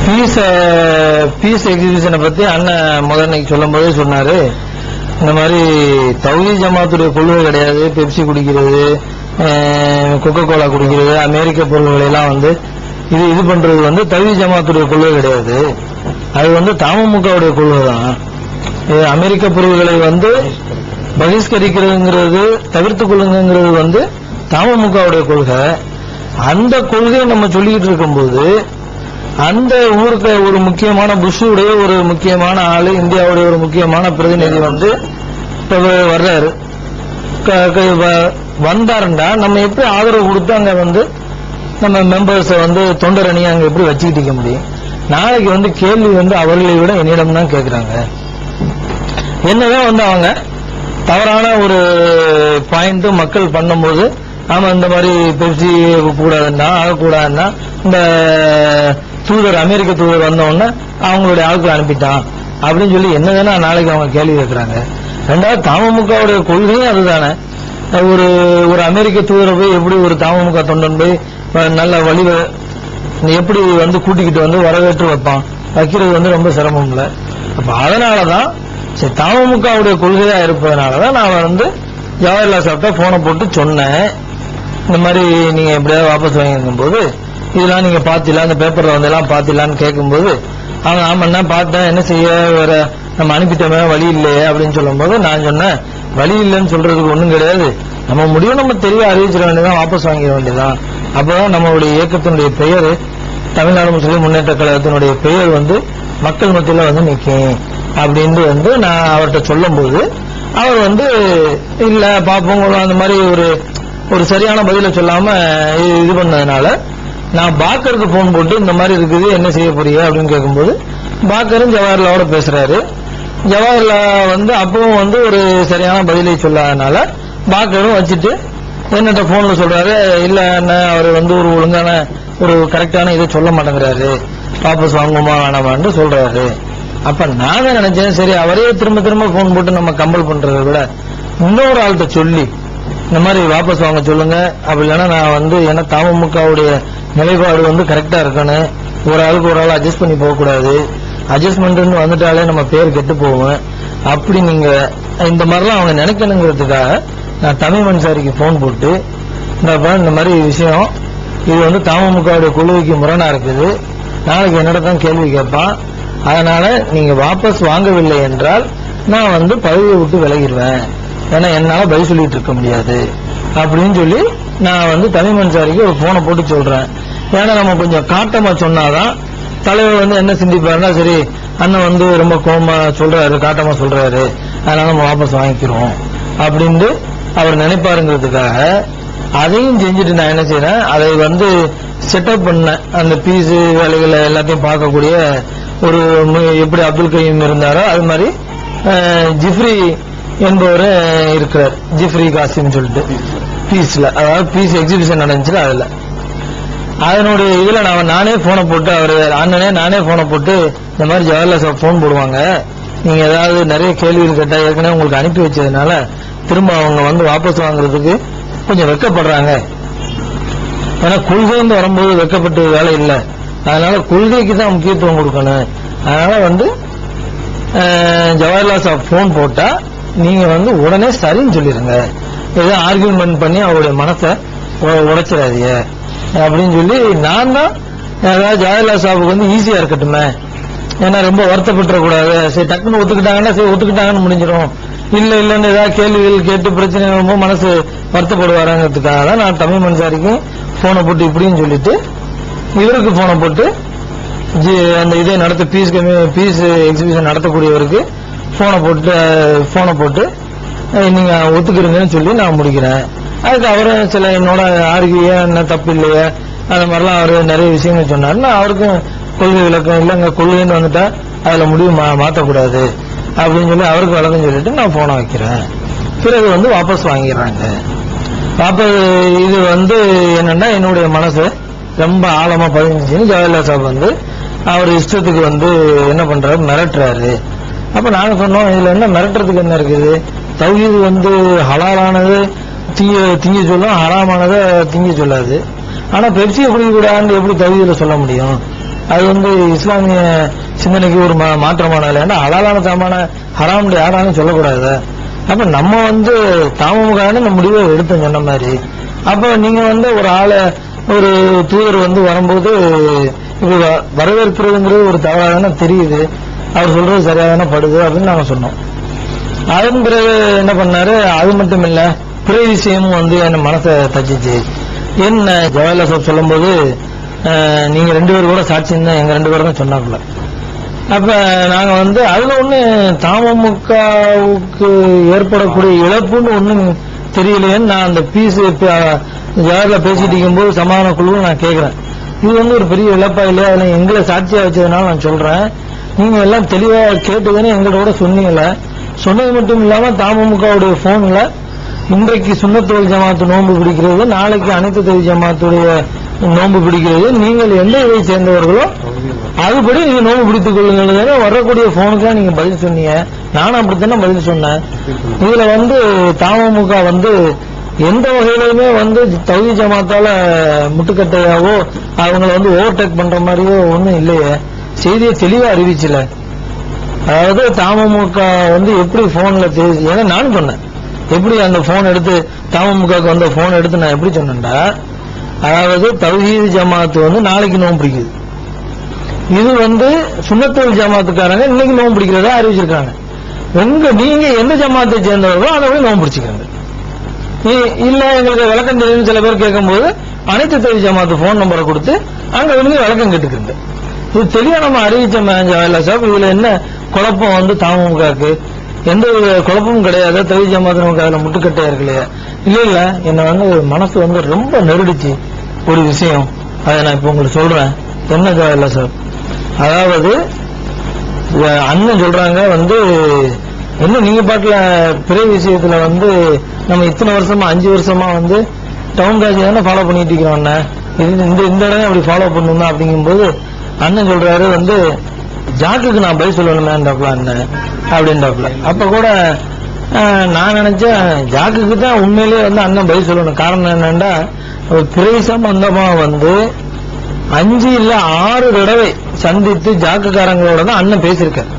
Piece எக்ஸிபிஷனை பத்தி அண்ணன் முதன்னைக்கு சொல்லும் போதே சொன்னாரு, இந்த மாதிரி தௌஹீத் ஜமாத்துடைய கொள்கை கிடையாது. பெப்சி குடிக்கிறது, கொக்கோ கோலா குடிக்கிறது, அமெரிக்க பொருள்களை எல்லாம் இது பண்றது தௌஹீத் ஜமாத்துடைய கொள்கை கிடையாது. அது தமுமுகவுடைய கொள்கை தான். அமெரிக்க பொருள்களை பகிஷ்கரிக்கிறதுங்கிறது, தவிர்த்துக் கொள்ளுங்கிறது தமுமுகவுடைய கொள்கை. அந்த கொள்கையை நம்ம சொல்லிக்கிட்டு இருக்கும்போது அந்த ஊருக்கு ஒரு முக்கியமான புஷுடைய ஒரு முக்கியமான ஆளு, இந்தியாவுடைய ஒரு முக்கியமான பிரதிநிதி வர்றாரு. வந்தாருண்டா நம்ம எப்படி ஆதரவு கொடுத்து அங்க நம்ம மெம்பர்ஸ் தொண்டர் அணியை அங்க எப்படி வச்சுக்கிட்டு இருக்க முடியும்? நாளைக்கு கேள்வி அவர்களை விட என்னிடம் தான் கேட்கிறாங்க. என்னதான் அவங்க தவறான ஒரு பாயிண்ட் மக்கள் பண்ணும்போது, ஆமா இந்த மாதிரி பெப்சி கூடாதுன்னா ஆகக்கூடாதுன்னா இந்த தூதர் அமெரிக்க தூதர் வந்தோடனே அவங்களுடைய ஆட்கள் அனுப்பிட்டான் அப்படின்னு சொல்லி என்னதானே நாளைக்கு அவங்க கேள்வி கேட்கிறாங்க. ரெண்டாவது தமுமுகவுடைய கொள்கையும் அதுதானே. ஒரு அமெரிக்க தூதரை போய் எப்படி ஒரு தமுமுக தொண்டன் போய் நல்ல வழி எப்படி கூட்டிக்கிட்டு வரவேற்று வைப்பான்? வைக்கிறது ரொம்ப சிரமம் இல்லை. அப்ப அதனாலதான் சரி தமுமுகவுடைய கொள்கையா இருப்பதனாலதான் நான் ஜவஹர்லால் சாப்பிட்டா போனை போட்டு சொன்னேன், இந்த மாதிரி நீங்க எப்படியாவது வாபஸ் வாங்கிருக்கும் போது இதெல்லாம் நீங்க பாத்தீங்களா, அந்த பேப்பர்ல எல்லாம் பாத்தீங்களான்னு கேட்கும்போது அவங்க ஆமாண்ணா பார்த்தேன், என்ன செய்ய வேற நம்ம அனுப்பிட்டோமே வழி இல்லையே அப்படின்னு சொல்லும் போது நான் சொன்னேன், வழி இல்லைன்னு சொல்றதுக்கு ஒண்ணும் கிடையாது, நம்ம முடியும் நம்ம தெளிவா அறிவிச்சிட வேண்டியதான், வாபஸ் வாங்கிட வேண்டியதான். அப்பதான் நம்மளுடைய இயக்கத்தினுடைய பெயர் தமிழ்நாடு முஸ்லிம் முன்னேற்ற கழகத்தினுடைய பெயர் மக்கள் மத்தியில நிற்கும் அப்படின்னு நான் அவர்கிட்ட சொல்லும் போது அவர் இல்ல பாப்போம் அந்த மாதிரி ஒரு சரியான பதில சொல்லாம இது பண்ணதுனால நான் பாக்கருக்கு போன் போட்டு இந்த மாதிரி இருக்குது என்ன செய்ய போறீங்க அப்படின்னு கேட்கும்போது பாக்கரும் ஜவஹர்லாவோட பேசுறாரு. ஜவஹர்லா அப்பவும் ஒரு சரியான பதிலை சொல்லாதனால பாக்கரும் வச்சுட்டு என்னட்ட போன்ல சொல்றாரு, இல்ல என்ன அவர் ஒரு ஒழுங்கான ஒரு கரெக்டான இதை சொல்ல மாட்டேங்கிறாரு, வாபஸ் வாங்குமா வேணாமான்னு சொல்றாரு. அப்ப நான் தான் நினைச்சேன், சரி அவரே திரும்ப திரும்ப போன் போட்டு நம்ம கம்பல் பண்றதை விட இன்னொரு ஆள்கிட்ட சொல்லி இந்த மாதிரி வாபஸ் வாங்க சொல்லுங்க, அப்படி இல்லைன்னா நான் ஏன்னா தமுமுகவுடைய நிலைப்பாடு கரெக்டா இருக்கணும், ஒரு ஆளுக்கு ஒரு ஆள் அட்ஜஸ்ட் பண்ணி போகக்கூடாது, அட்ஜஸ்ட்மெண்ட் வந்துட்டாலே நம்ம பேர் கெட்டு போவோம், அப்படி நீங்க இந்த மாதிரிலாம் அவங்க நினைக்கணுங்கிறதுக்காக நான் தமிழ் அன்சாரிக்கு போன் போட்டு இந்த மாதிரி விஷயம் இது தமுமுகவுடைய கொள்கைக்கு முரணா இருக்குது, நாளைக்கு என்னோட தான் கேள்வி கேட்பான், அதனால நீங்க வாபஸ் வாங்கவில்லை என்றால் நான் பதவியை விட்டு விலகிடுவேன், ஏன்னா என்னால பதில் சொல்லிட்டு இருக்க முடியாது அப்படின்னு சொல்லி நான் தமிழ் அன்சாரிக்கு ஒரு போனை போட்டு சொல்றேன். ஏன்னா நம்ம கொஞ்சம் காட்டமா சொன்னாதான் தலைவர் என்ன சிந்திப்பாருன்னா, சரி அண்ணன் ரொம்ப கோபமா சொல்றாரு, காட்டமா சொல்றாரு, அதனால நம்ம வாபஸ் வாங்கிக்கிறோம் அப்படின்னு அவர் நினைப்பாருங்கிறதுக்காக அதையும் செஞ்சுட்டு நான் என்ன செய்யறேன், அதை செட்டப் பண்ண அந்த பீஸ் வேலைகளை எல்லாத்தையும் பார்க்கக்கூடிய ஒரு எப்படி அப்துல் கயீம் இருந்தாரோ அது மாதிரி ஜிப்ரி என்பவர் இருக்கிறார், ஜிப்ரி காசிம் சொல்லிட்டு பீஸ்ல, அதாவது பீஸ் எக்ஸிபிஷன் நடந்துச்சு, அதுல அதனுடைய இதுல நானே போனை போட்டு அவரு அண்ணனே நானே போனை போட்டு இந்த மாதிரி ஜவஹர்லால் சார் போன் போடுவாங்க, நீங்க ஏதாவது நிறைய கேள்விகள் கேட்டா ஏற்கனவே உங்களுக்கு அனுப்பி வச்சதுனால திரும்ப அவங்க வாபஸ் வாங்குறதுக்கு கொஞ்சம் வெட்கப்படுறாங்க, ஏன்னா கொள்கைன்னு வரும்போது வெட்கப்பட்டு வேலை இல்லை, அதனால கொள்கைக்கு தான் முக்கியத்துவம் கொடுக்கணும், அதனால ஜவஹர்லால் சார் போன் போட்டா நீங்க உடனே சரின்னு சொல்லிருங்க, ஏதோ ஆர்கியூமெண்ட் பண்ணி அவருடைய மனசை உடைச்சிடாதீங்க அப்படின்னு சொல்லி நான் தான் ஏதாவது ஜவஹர்லால் சாஹிபுக்கு ஈஸியா இருக்கட்டுமே, ஏன்னா ரொம்ப வருத்தப்பட்டுற கூடாது, சரி டக்குன்னு ஒத்துக்கிட்டாங்கன்னா சரி ஒத்துக்கிட்டாங்கன்னு முடிஞ்சிடும், இல்ல இல்லன்னு ஏதாவது கேள்விகள் கேட்டு பிரச்சனை ரொம்ப மனசு வருத்தப்படுவாருங்கிறதுக்காக தான் நான் தமிழ் அன்சாரிக்கு போனை போட்டு இப்படின்னு சொல்லிட்டு இவருக்கு போனை போட்டு அந்த இதை நடத்த பீஸ் எக்ஸிபிஷன் நடத்தக்கூடியவருக்கு போனை போட்டு நீங்க ஒத்துக்கிறீங்கன்னு சொல்லி நான் முடிக்கிறேன். அதுக்கு அவரும் சில என்னோட ஆர்கிய என்ன தப்பு இல்லையா அந்த மாதிரிலாம் அவரு நிறைய விஷயங்கள் சொன்னாரு. நான் அவருக்கும் கொள்கை விளக்கம் இல்லைங்க, கொள்கைன்னு வந்துட்டா அதுல முடிவு மாற்றக்கூடாது அப்படின்னு சொல்லி அவருக்கு விளக்கம் சொல்லிட்டு நான் போனை வைக்கிறேன். பிறகு வாபஸ் வாங்கிடுறாங்க. வாபஸ் இது என்னன்னா என்னுடைய மனசு ரொம்ப ஆழமா பதிஞ்சுன்னு ஜவஹர்லால் சாஹிப் அவர் இஷ்டத்துக்கு என்ன பண்றாரு, மிரட்டுறாரு. அப்ப நாங்க சொன்னோம், இதுல என்ன மிரட்டுறதுக்கு என்ன இருக்குது, தௌஹீது ஹலாலானது திங்க சொல்லும், ஹராமானதை திங்க சொல்லாது, ஆனா பெப்சியை குடிக்க கூடாதுன்னு எப்படி தௌஹீதுல சொல்ல முடியும், அது வந்து இஸ்லாமிய சிந்தனைக்கு ஒரு மாற்றமான ஏன்னா ஹலாலான சாமான ஹராம் யாராலும் சொல்லக்கூடாது. அப்ப நம்ம வந்து தாமமுகான இந்த முடிவை எடுத்து சொன்ன மாதிரி அப்ப நீங்க வந்து ஒரு ஆளை ஒரு தூதர் வந்து வரும்போது வரவேற்புங்கிறது ஒரு தவறாக தெரியுது, அவர் சொல்றது சரியாக படுது அப்படின்னு நாங்க சொன்னோம். அதன் பிறகு என்ன பண்ணாரு, அது மட்டும் இல்ல பிற விஷயமும் வந்து என் மனசை தச்சிச்சு. என்ன ஜவஹர்லால் சாப் சொல்லும் போது நீங்க 2 பேரும் கூட சாட்சின்னு எங்க 2 பேரும் தான் சொன்னாப்புல. அப்ப நாங்க வந்து அதுல ஒண்ணு தமுகவுக்கு ஏற்படக்கூடிய இழப்புன்னு ஒண்ணும் தெரியலையேன்னு நான் அந்த பீஸ் ஜவஹர்ல பேசிட்டு இருக்கும்போது சமாதான குழு நான் கேட்கிறேன், இது வந்து ஒரு பெரிய இழப்பா இல்லையா, அதுல எங்களை சாட்சியா வச்சதுனால நான் சொல்றேன், நீங்க எல்லாம் தெளிவா கேட்டுதானே எங்களோட சொன்னீங்கல்ல. சொன்னது மட்டும் இல்லாம தமுகவுடைய போன்ல இன்றைக்கு சுன்னத்துல் ஜமாத்து நோன்பு பிடிக்கிறது, நாளைக்கு அனைத்து தொழில் ஜமாத்துடைய நோன்பு பிடிக்கிறது, நீங்கள் எந்த இதை சேர்ந்தவர்களோ அதுபடி நீங்க நோன்பு பிடித்துக் கொள்ளுங்கள் வரக்கூடிய போனுக்கு நீங்க பதில் சொன்னீங்க. நானும் அப்படித்தானே பதில் சொன்னேன். இதுல வந்து தமுக வந்து எந்த வகையிலுமே வந்து தௌஹீத் ஜமாத்தால முட்டுக்கட்டையாவோ அவங்களை வந்து ஓவர்டேக் பண்ற மாதிரியோ ஒண்ணும் இல்லையே, செய்தியை தெளிவா அறிவிச்சல. அதாவது தமுக வந்து எப்படி போன்ல ஏன்னா நானும் சொன்னேன், எப்படி அந்த போன் எடுத்து தமுகவுக்கு வந்த போன் எடுத்து நான் எப்படி சொன்னேன்டா, அதாவது தௌஹீத் ஜமாத்து வந்து நாளைக்கு நோன்பு பிடிக்குது, இது வந்து சுன்னத்துல் ஜமாத்துக்காரங்க இன்னைக்கு நோன்பு பிடிக்கிறதா அறிவிச்சிருக்காங்க. நீங்க எந்த ஜமாத்தை சேர்ந்தவர்களோ அதை போய் நோன்பு பிடிச்சிக்கிறாங்க. இல்ல எங்களுக்கு விளக்கம் தெரியும் சில பேர் கேட்கும்போது அனைத்து தொழில் ஜமாத்து போன் நம்பரை கொடுத்து அங்க வந்து விளக்கம் கேட்டுக்கிறது. இது தெளிவா நம்ம அறிவிச்சோம் ஜவஹர்லால் சாப். இதுல என்ன குழப்பம் வந்து தமுகவுக்கு எந்த ஒரு குழப்பமும் கிடையாது, தொழில் ஜமாத்து நமக்கு அதுல முட்டுக்கட்டையா இருக்கலையா. இல்ல என்ன வந்து மனசு வந்து ரொம்ப நெருடிச்சு ஒரு விஷயம், அதை நான் இப்ப உங்களுக்கு சொல்றேன். என்ன ஜவஹர்லால் சாப், அதாவது அண்ணன் சொல்றாங்க வந்து என்ன நீங்க பாட்டுல பிற விஷயத்துல வந்து நம்ம இத்தனை வருஷமா 5 வருஷமா வந்து டவுன் காட்சி தானே ஃபாலோ பண்ணிட்டு இருக்கிறோம், இந்த இடம் அப்படி ஃபாலோ பண்ணணும் அப்படிங்கும்போது அண்ணன் சொல்றாரு வந்து ஜாக்குக்கு நான் பதில் சொல்லணுமேன்றாப்ல அண்ணன் அப்படின்றாப்ல. அப்ப கூட நான் நினைச்சேன் ஜாக்குக்கு தான் உண்மையிலேயே வந்து அண்ணன் பதில் சொல்லணும். காரணம் என்னன்னா பிறை சம்பந்தமா வந்து 5 இல்ல 6 தடவை சந்தித்து ஜாக்குக்காரங்களோட தான் அண்ணன் பேசியிருக்காரு.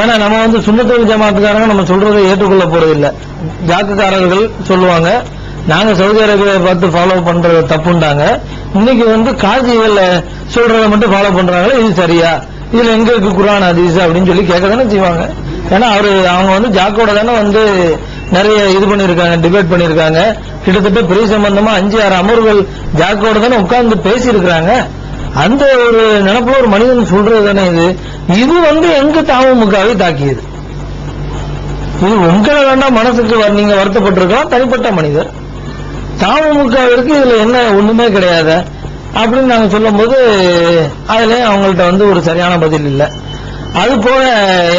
ஏன்னா நம்ம வந்து சுன்னத்துல் ஜமாத்துக்காரங்க நம்ம சொல்றதை ஏற்றுக்கொள்ள போறது இல்ல, ஜாக்குக்காரர்கள் சொல்லுவாங்க நாங்க சவுதி அரேபியா பார்த்து ஃபாலோ பண்றது தப்புண்டாங்க. இன்னைக்கு வந்து காஜிகள் சொல்றதை மட்டும் ஃபாலோ பண்றாங்களே, இது சரியா, இதுல எங்க இருக்கு குர்ஆன் ஹதீஸ் அப்படின்னு சொல்லி கேட்க தானே செய்வாங்க. ஏன்னா அவங்க வந்து ஜாக்கோட தானே வந்து நிறைய இது பண்ணிருக்காங்க, டிபேட் பண்ணிருக்காங்க. கிட்டத்தட்ட பிறை சம்பந்தமா 5-6 அமர்வுகள் ஜாக்கோட தானே உட்கார்ந்து பேசி இருக்கிறாங்க. அந்த ஒரு நினைப்புல ஒரு மனிதன் சொல்றது தானே இது வந்து எங்க தமுகவை தாக்கியது. இது உங்களை வேண்டாம் மனசுக்கு நீங்க வருத்தப்பட்டிருக்கலாம், தனிப்பட்ட மனிதர். தமுகவிற்கு இதுல என்ன ஒண்ணுமே கிடையாது அப்படின்னு நாங்க சொல்லும் போது அதுல அவங்கள்ட்ட வந்து ஒரு சரியான பதில் இல்லை. அது போல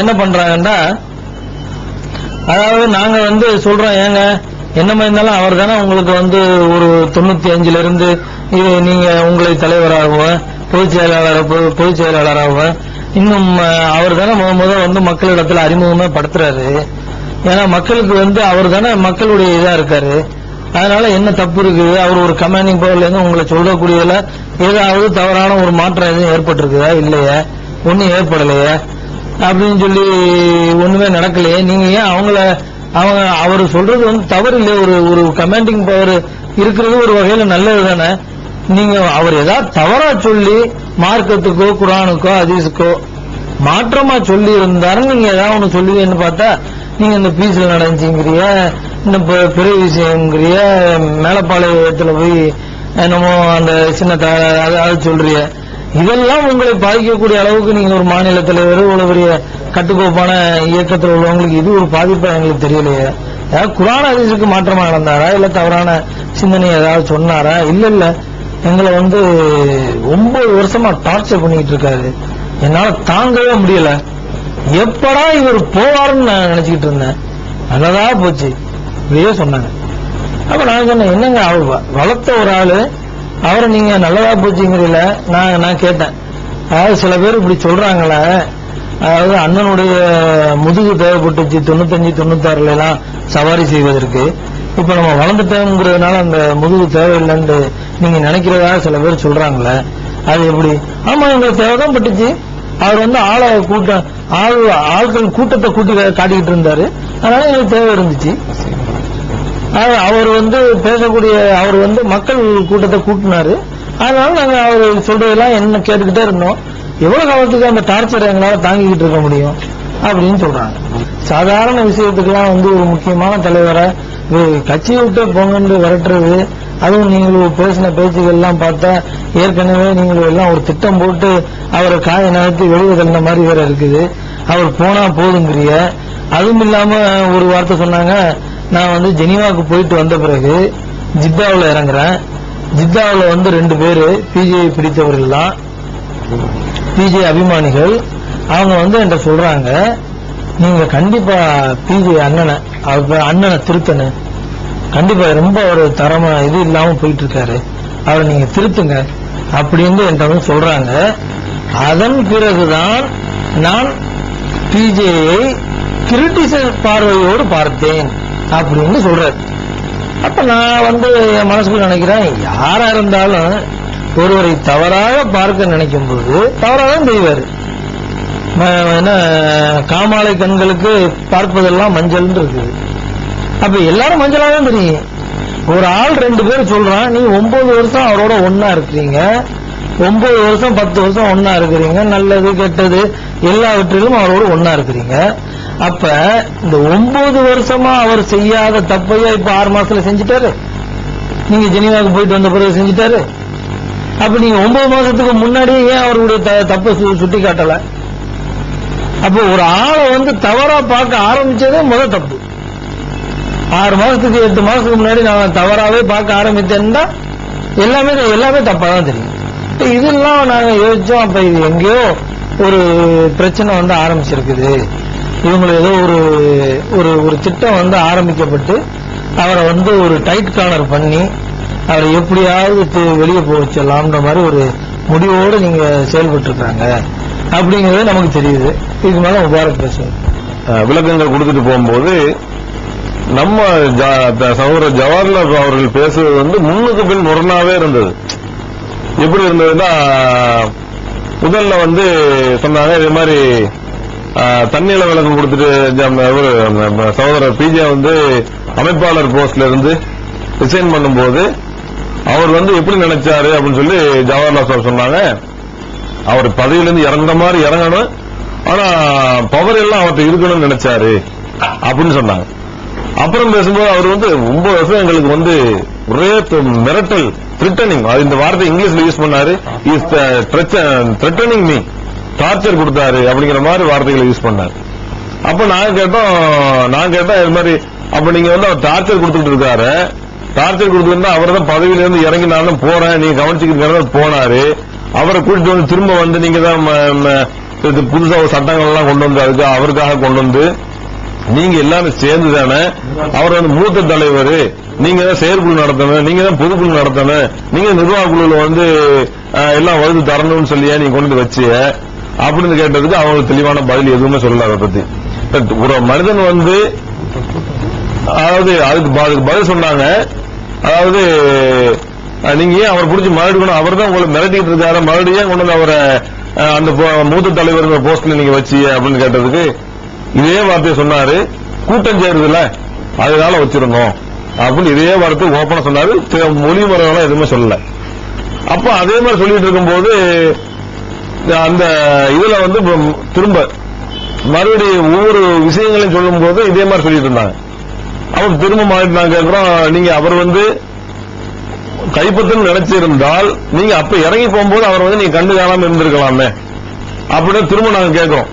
என்ன பண்றாங்கன்னா, அதாவது நாங்க வந்து சொல்றோம் ஏங்க என்னமா இருந்தாலும் அவர் தானே உங்களுக்கு வந்து ஒரு 95ல இருந்து இது நீங்க உங்களை தலைவராகவும் பொதுச் செயலாளராகவும் இன்னும் அவர் தானே முதல் வந்து மக்களிடத்துல அறிமுகமே படுத்துறாரு. ஏன்னா மக்களுக்கு வந்து அவர் தானே மக்களுடைய இதா இருக்காரு. அதனால என்ன தப்பு இருக்குது, அவர் ஒரு கமாண்டிங் பவர்ல இருந்து உங்களை சொல்லக்கூடியதுல ஏதாவது தவறான ஒரு மாற்றம் எதுவும் ஏற்பட்டிருக்குதா, இல்லையா, ஒன்னும் ஏற்படலையே அப்படின்னு சொல்லி ஒண்ணுமே நடக்கலையே. நீங்க ஏன் அவர் சொல்றது வந்து தவறு இல்லையே, ஒரு கமாண்டிங் பவர் இருக்கிறது ஒரு வகையில நல்லது தானே. நீங்க அவர் ஏதாவது தவறா சொல்லி மார்க்கத்துக்கோ குர்ஆனுக்கோ ஹதீஸுக்கோ மாற்றமா சொல்லி இருந்தாரு, நீங்க ஏதாவது ஒண்ணு சொல்லுவீங்கன்னு பார்த்தா நீங்க இந்த பீஸ்ல நடந்துச்சுங்கிறிய, இந்த பெரிய விஷயங்கிறிய, மேலப்பாளையத்துல போய் என்னமோ அந்த சின்ன அதாவது சொல்றிய, இதெல்லாம் உங்களை பாதிக்கக்கூடிய அளவுக்கு நீங்க ஒரு மாநில தலைவர் இவ்வளவு பெரிய கட்டுக்கோப்பான இயக்கத்தில் உள்ளவங்களுக்கு இது ஒரு பாதிப்பா எங்களுக்கு தெரியலையே. ஏதாவது குர்ஆன் ஹதீஸுக்கு மாற்றமா நடந்தாரா, இல்ல தவறான சிந்தனை ஏதாவது சொன்னாரா? இல்ல எங்களை வந்து 9 வருஷமா டார்ச்சர் பண்ணிட்டு இருக்காரு, என்னால தாங்கவே முடியல. எப்படா இவர் போவாருன்னு நான் நினைச்சுக்கிட்டு இருந்தேன், நல்லதா போச்சு இப்படியே சொன்னாங்க. அப்ப நான் சொன்னேன் என்னங்க அவர் வளர்த்த ஒரு ஆளு, அவரை நீங்க நல்லதா போச்சுங்கிறீல. நான் கேட்டேன், அதாவது சில பேர் இப்படி சொல்றாங்களே, அதாவது அண்ணனுடைய முதுகு தேவைப்பட்டுச்சு 95-96 எல்லாம் சவாரி செய்வதற்கு, இப்ப நம்ம வளர்ந்துட்டோங்கிறதுனால அந்த முதுகு தேவையில்லைன்னு நீங்க நினைக்கிறதா சில பேர் சொல்றாங்களே. அது எப்படி? ஆமா, எங்களுக்கு தேவைதான் பட்டுச்சு. அவர் வந்து ஆட்கள் கூட்டத்தை கூட்டி காட்டிக்கிட்டு இருந்தாரு. அதனால எங்களுக்கு தேவை இருந்துச்சு. அவர் வந்து பேசக்கூடிய அவர் வந்து மக்கள் கூட்டத்தை கூட்டினாரு. அதனால நாங்க அவர் சொல்றதெல்லாம் என்ன கேட்டுக்கிட்டே இருந்தோம். எவ்வளவு காலத்துக்கு அந்த டார்ச்சர் எங்களால தாங்கிக்கிட்டு இருக்க முடியும் அப்படின்னு சொல்றாங்க. சாதாரண விஷயத்துக்கெல்லாம் வந்து ஒரு முக்கியமான தலைவரை கட்சியை விட்டு போங்கன்னு விரட்டுறது, அதுவும் நீங்கள் பேசின பேச்சுகள் எல்லாம் பார்த்தா ஏற்கனவே நீங்கள் எல்லாம் ஒரு திட்டம் போட்டு அவரை காய நகர்த்தி வெளியே தள்ள மாதிரி வேற இருக்குது. அவர் போனா போதுங்கிறிய. அதுவும் இல்லாம ஒரு வார்த்தை சொன்னாங்க, நான் வந்து ஜெனீவாவுக்கு போயிட்டு வந்த பிறகு ஜித்தாவில் இறங்குறேன். ஜித்தாவில் வந்து 2 பேரு பிஜே பிடித்தவர்கள் தான், பிஜே அபிமானிகள். அவங்க வந்து என்கிட்ட சொல்றாங்க, நீங்க கண்டிப்பா பிஜே அண்ணனை திருத்தணும், கண்டிப்பா ரொம்ப ஒரு தரமா இது இல்லாம போயிட்டு இருக்காரு, அவரை நீங்க திருத்துங்க அப்படின்னு என்கிட்ட வந்து சொல்றாங்க. அதன் பிறகுதான் நான் பிஜேயை கிரிட்டிசைஸ் பார்வையோடு பார்த்தேன் அப்படின்னு சொல்றாரு. அப்ப நான் வந்து என் மனசுக்குள்ள நினைக்கிறேன், யாரா இருந்தாலும் ஒருவரை தவறாக பார்க்க நினைக்கும் போது தவறாக செய்வாரு. காமாலை கண்களுக்கு பார்ப்பதெல்லாம் மஞ்சள் இருக்குது. அப்ப எல்லாரும் மஞ்சளா தான் தெரியும். ஒரு ஆள் 2 பேர் சொல்றான், நீ 9 வருஷம் அவரோட ஒன்னா இருக்கிறீங்க, 9 வருஷம் 10 வருஷம் ஒன்னா இருக்கிறீங்க, நல்லது கெட்டது எல்லாவற்றிலும் அவரோட ஒன்னா இருக்கிறீங்க. அப்ப இந்த 9 வருஷமா அவர் செய்யாத தப்பையா இப்ப 6 மாசத்துல செஞ்சுட்டாரு. நீங்க ஜெனீவாவுக்கு போயிட்டு வந்த பிறகு செஞ்சுட்டாரு. அப்ப நீங்க 9 மாசத்துக்கு முன்னாடியே ஏன் அவருடைய தப்பை சுட்டி காட்டல? அப்ப ஒரு ஆளை வந்து தவறா பார்க்க ஆரம்பிச்சதே முதல் தப்பு. 6 மாசத்துக்கு 8 மாசத்துக்கு முன்னாடி நான் தவறாவே பார்க்க ஆரம்பித்தேன்னா எல்லாமே தப்பா தான் தெரியும். இதெல்லாம் நாங்க யோசிச்சோம். அப்ப இது எங்கேயோ ஒரு பிரச்சனை வந்து ஆரம்பிச்சிருக்குது. இவங்களுக்கு ஏதோ ஒரு திட்டம் வந்து ஆரம்பிக்கப்பட்டு அவரை வந்து ஒரு டைட் கார்னர் பண்ணி அவரை எப்படியாவது வெளியே போச்சலாம்ன்ற மாதிரி ஒரு முடிவோடு நீங்க செயல்பட்டு இருக்காங்க அப்படிங்கிறது நமக்கு தெரியுது. இதுக்கு மேல முபாரக் பேசுவோம். விளக்கங்கள் கொடுத்துட்டு போகும்போது நம்ம சகோதரர் ஜவஹர்லால் அவர்கள் பேசுவது வந்து முன்னுக்கு பின் முரணாவே இருந்தது. எப்படி இருந்ததுன்னா, முதல்ல வந்து சொன்னாங்க இது மாதிரி தண்ணீர விளக்கம் கொடுத்துட்டு சகோதரர் பிஜே வந்து அமைப்பாளர் போஸ்ட்ல இருந்து ரிசைன் பண்ணும்போது அவர் வந்து எப்படி நினைச்சாரு அப்படின்னு சொல்லி ஜவஹர்லால் சார் சொன்னாங்க. அவர் பதவியிலிருந்து இறங்குற மாதிரி இறங்கணும், ஆனா பவர் எல்லாம் அவர்கிட்ட இருக்கணும்னு நினைச்சாரு அப்படின்னு சொன்னாங்க. அப்புறம் பேசும்போது அவர் வந்து 9 வருஷம் எங்களுக்கு வந்து ஒரே மிரட்டல், த்ரிட்டனிங், இந்த வார்த்தை இங்கிலீஷ்ல யூஸ் பண்ணாரு, த்ரிட்டனிங் மீ, டார்ச்சர் கொடுத்தாரு அப்படிங்கிற மாதிரி வார்த்தைகளை யூஸ் பண்ணாரு. அப்ப நான் கேட்டேன் இது மாதிரி, அப்ப நீங்க வந்து அவர் டார்ச்சர் கொடுத்துட்டு இருக்காரு, டார்ச்சர் கொடுத்துருந்தா அவர் தான் பதவியில இருந்து இறங்கி நானும் போறேன், நீங்க கவனிச்சுக்கிறத போனாரு, அவரை கூட்டிட்டு வந்து திரும்ப வந்து நீங்க தான் புதுசா சட்டங்கள் எல்லாம் கொண்டு வந்து அதுக்கு அவருக்காக கொண்டு வந்து நீங்க எல்லாரும் சேர்ந்து தானே அவர் வந்து மூத்த தலைவர், நீங்க தான் செயற்குழு நடத்தணும், நீங்க தான் பொதுக்குழு நடத்தணும், நீங்க நிர்வாக குழுல வந்து எல்லாம் வகுத்து தரணும்னு சொல்லியா நீங்க கொண்டு வச்சிய அப்படின்னு கேட்டதுக்கு அவங்களுக்கு தெளிவான பதில் எதுவுமே சொல்லல. அதை பத்தி ஒரு மனிதன் வந்து அதாவது அதுக்கு பதில் சொன்னாங்க. அதாவது நீங்க ஏன் அவர் பிடிச்சி மறுபடியும் அவர் தான் உங்களை மிரட்டிட்டு இருக்காரு, மறுபடியும் கொண்டு வந்து அவரை அந்த மூத்த தலைவர் போஸ்ட்ல நீங்க வச்சிய அப்படின்னு கேட்டதுக்கு இதே வார்த்தையை சொன்னாரு, கூட்டம் சேருதுல அதனால வச்சிருந்தோம் அப்படின்னு இதே வார்த்தை ஓப்பனா சொன்னாரு. மொழி முறையெல்லாம் எதுவுமே சொல்லல. அப்ப அதே மாதிரி சொல்லிட்டு இருக்கும்போது அந்த இதுல வந்து திரும்ப மறுபடியும் ஒவ்வொரு விஷயங்களையும் சொல்லும் போது இதே மாதிரி சொல்லிட்டு இருந்தாங்க. அவர் திரும்ப மாறிட்டு நாங்க கேட்கிறோம், நீங்க அவர் வந்து கைப்பற்றன்னு நினைச்சிருந்தால் நீங்க அப்ப இறங்கி போகும்போது அவர் வந்து நீங்க கண்டு காணாம இருந்திருக்கலாமே அப்படின்னு திரும்ப நாங்க கேட்கிறோம்.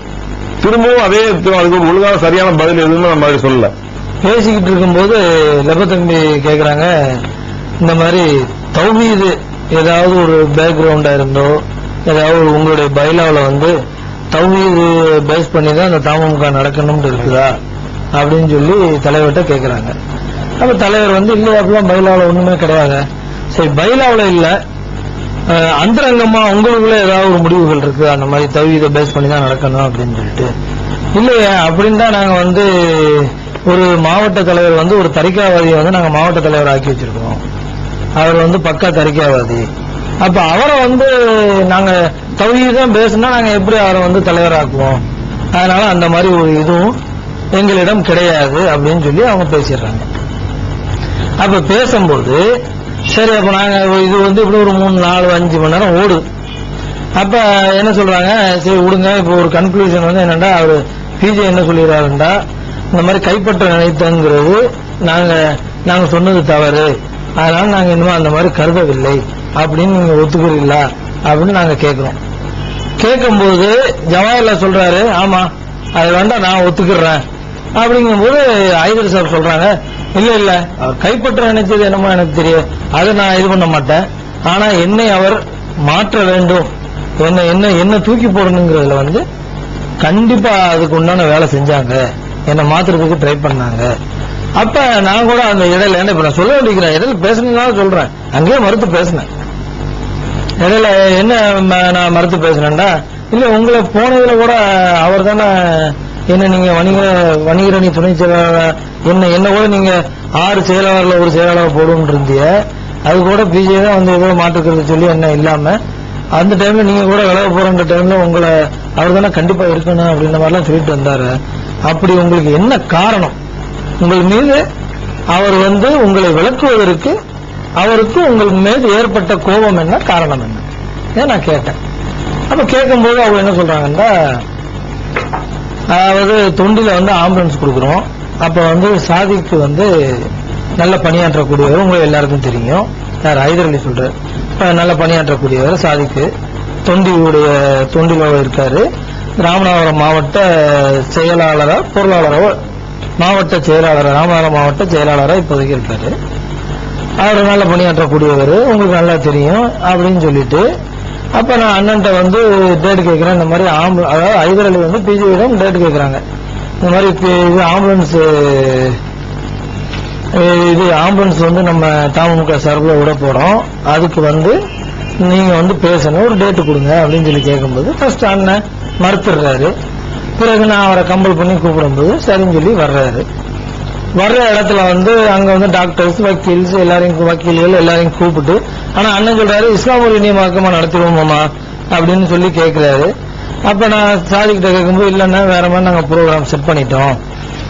திரும்பவும் அதே அதுக்கு ஒழுங்கான சரியான பதில் எதுவுமே நம்ம சொல்லல. பேசிக்கிட்டு இருக்கும்போது லெபத்தம்பி கேக்குறாங்க, இந்த மாதிரி தௌஹீது ஏதாவது ஒரு பேக்ரவுண்டா இருந்தோ ஏதாவது உங்களுடைய பைலாவில் வந்து தௌஹீது பேஸ் பண்ணி தான் அந்த தமுக நடக்கணும்னு இருக்குதா அப்படின்னு சொல்லி தலைவர்கிட்ட கேட்கிறாங்க. அப்ப தலைவர் வந்து இல்ல அப்படிலாம் பைலாவில் ஒண்ணுமே கிடையாது. சரி, பைலாவில் இல்ல அந்தரங்கமா உங்களுக்குள்ள ஏதாவது ஒரு முடிவுகள் இருக்கு அந்த மாதிரி தௌஹீதை பேஸ் பண்ணி தான் நடக்கணும் அப்படின்னு சொல்லிட்டு, இல்லையா அப்படின்னு தான் நாங்க வந்து ஒரு மாவட்ட தலைவர் வந்து ஒரு தரிக்காவாதியை வந்து நாங்க மாவட்ட தலைவர் ஆக்கி வச்சிருக்கோம். அவர் வந்து பக்கா தரிக்காவாதி அப்ப அவரை வந்து நாங்க தௌஹீத் தான் பேசினா நாங்க எப்படி அவரை வந்து தலைவராக்குவோம்? அதனால அந்த மாதிரி ஒரு இதுவும் எங்களிடம் கிடையாது அப்படின்னு சொல்லி அவங்க பேசிடுறாங்க. அப்ப பேசும்போது சரி, அப்ப நாங்க இது வந்து இப்படி ஒரு 3, 4, 5 மணி நேரம் ஓடுது. அப்ப என்ன சொல்றாங்க, சரி விடுங்க. இப்ப ஒரு கன்க்ளூஷன் வந்து என்னன்னா, அவரு பிஜே என்ன சொல்லிடுறாருண்டா, இந்த மாதிரி கைப்பற்ற நினைத்தங்கிறது நாங்க சொன்னது தவறு, அதனால நாங்க இன்னும் அந்த மாதிரி கருதவில்லை அப்படின்னு நீங்க ஒத்துக்கிறீங்களா அப்படின்னு நாங்க கேட்கிறோம். கேட்கும்போது ஜவாஹர்லால் சொல்றாரு, ஆமா அது வேண்டாம், நான் ஒத்துக்கிறேன் அப்படிங்கும்போது ஐதர் சார் சொல்றாங்க, இல்ல அவர் கைப்பற்ற நினைச்சது என்னமோ எனக்கு தெரியும், அதை நான் இது பண்ண மாட்டேன். ஆனா என்னை அவர் மாற்ற வேண்டும், என்ன தூக்கி போடணுங்கிறதுல வந்து கண்டிப்பா அதுக்கு உண்டான வேலை செஞ்சாங்க, என்னை மாத்துறதுக்கு ட்ரை பண்ணாங்க. அப்ப நான் கூட அந்த இடையில இப்ப நான் சொல்ல வேண்டிக்கிறேன், இடையில பேசணும்னாலும் சொல்றேன், அங்கேயே மறுத்து பேசினேன். இடையில என்ன நான் மறுத்து பேசினேன்டா, இல்ல உங்களை போனதுல கூட அவர் தானே என்ன நீங்க வணிகரணி துணை செயலாளர் என்ன கூட நீங்க 6 செயலாளர்ல ஒரு செயலாளர் போடும் இருந்திய, அது கூட பிஜே தான் வந்து ஏதோ மாற்றுக்கிறது சொல்லி என்ன இல்லாம அந்த டைம்ல நீங்க கூட விலக போற டைம்ல உங்களை அவர் தானே கண்டிப்பா இருக்கணும் அப்படின்ற மாதிரிலாம் சொல்லிட்டு வந்தாரு. அப்படி உங்களுக்கு என்ன காரணம்? உங்கள் மீது அவர் வந்து உங்களை விளக்குவதற்கு அவருக்கு உங்கள் மீது ஏற்பட்ட கோபம் என்ன, காரணம் என்ன? ஏன் நான் கேட்டேன். அப்ப கேட்கும்போது அவங்க என்ன சொல்றாங்கன்னா, அதாவது தொண்டில வந்து ஆம்புலன்ஸ் கொடுக்குறோம். அப்ப வந்து சாதிக்கு வந்து நல்ல பணியாற்றக்கூடியவர், உங்களுக்கு எல்லாருக்கும் தெரியும், யார் ஹைதர் அலி சொல்றாரு, நல்ல பணியாற்றக்கூடியவர் சாதிக்கு தொண்டில இருக்காரு. ராமநாதபுரம் மாவட்ட செயலாளரா பொருளாளரோ மாவட்ட செயலாளர், ராமநாதபுரம் மாவட்ட செயலாளரா இப்போதைக்கு இருக்காரு. அவர் நல்ல பணியாற்றக்கூடியவர், உங்களுக்கு நல்லா தெரியும் அப்படின்னு சொல்லிட்டு, அப்ப நான் அண்ணன்ட்ட வந்து டேட் கேட்கிறேன். இந்த மாதிரி அதாவது ஹைதர் அலி வந்து பிஜேபியிடம் டேட் கேட்கிறாங்க. இந்த மாதிரி இது ஆம்புலன்ஸ் வந்து நம்ம தமுக சார்பில் விட போறோம், அதுக்கு வந்து நீங்க வந்து பேசணும், ஒரு டேட்டு கொடுங்க அப்படின்னு சொல்லி கேட்கும்போது ஃபர்ஸ்ட் அண்ணன் மறுத்துடுறாரு. பிறகு நான் அவரை கம்பல் பண்ணி கூப்பிடும்போது சரின்னு சொல்லி வர்றாரு. வர்ற இடத்துல வந்து அங்க வந்து டாக்டர்ஸ், வக்கீல்ஸ் வக்கீல்கள் எல்லாரையும் கூப்பிட்டு, ஆனா அண்ணன் சொல்றாரு இஸ்லாம் ஒரு இனியமாக்கமா நடத்திடுவோமாமா அப்படின்னு சொல்லி கேட்கிறாரு. அப்ப நான் சாதிக்கிட்ட கேட்கும்போது, இல்லைன்னா வேற மாதிரி நாங்க ப்ரோக்ராம் செட் பண்ணிட்டோம்,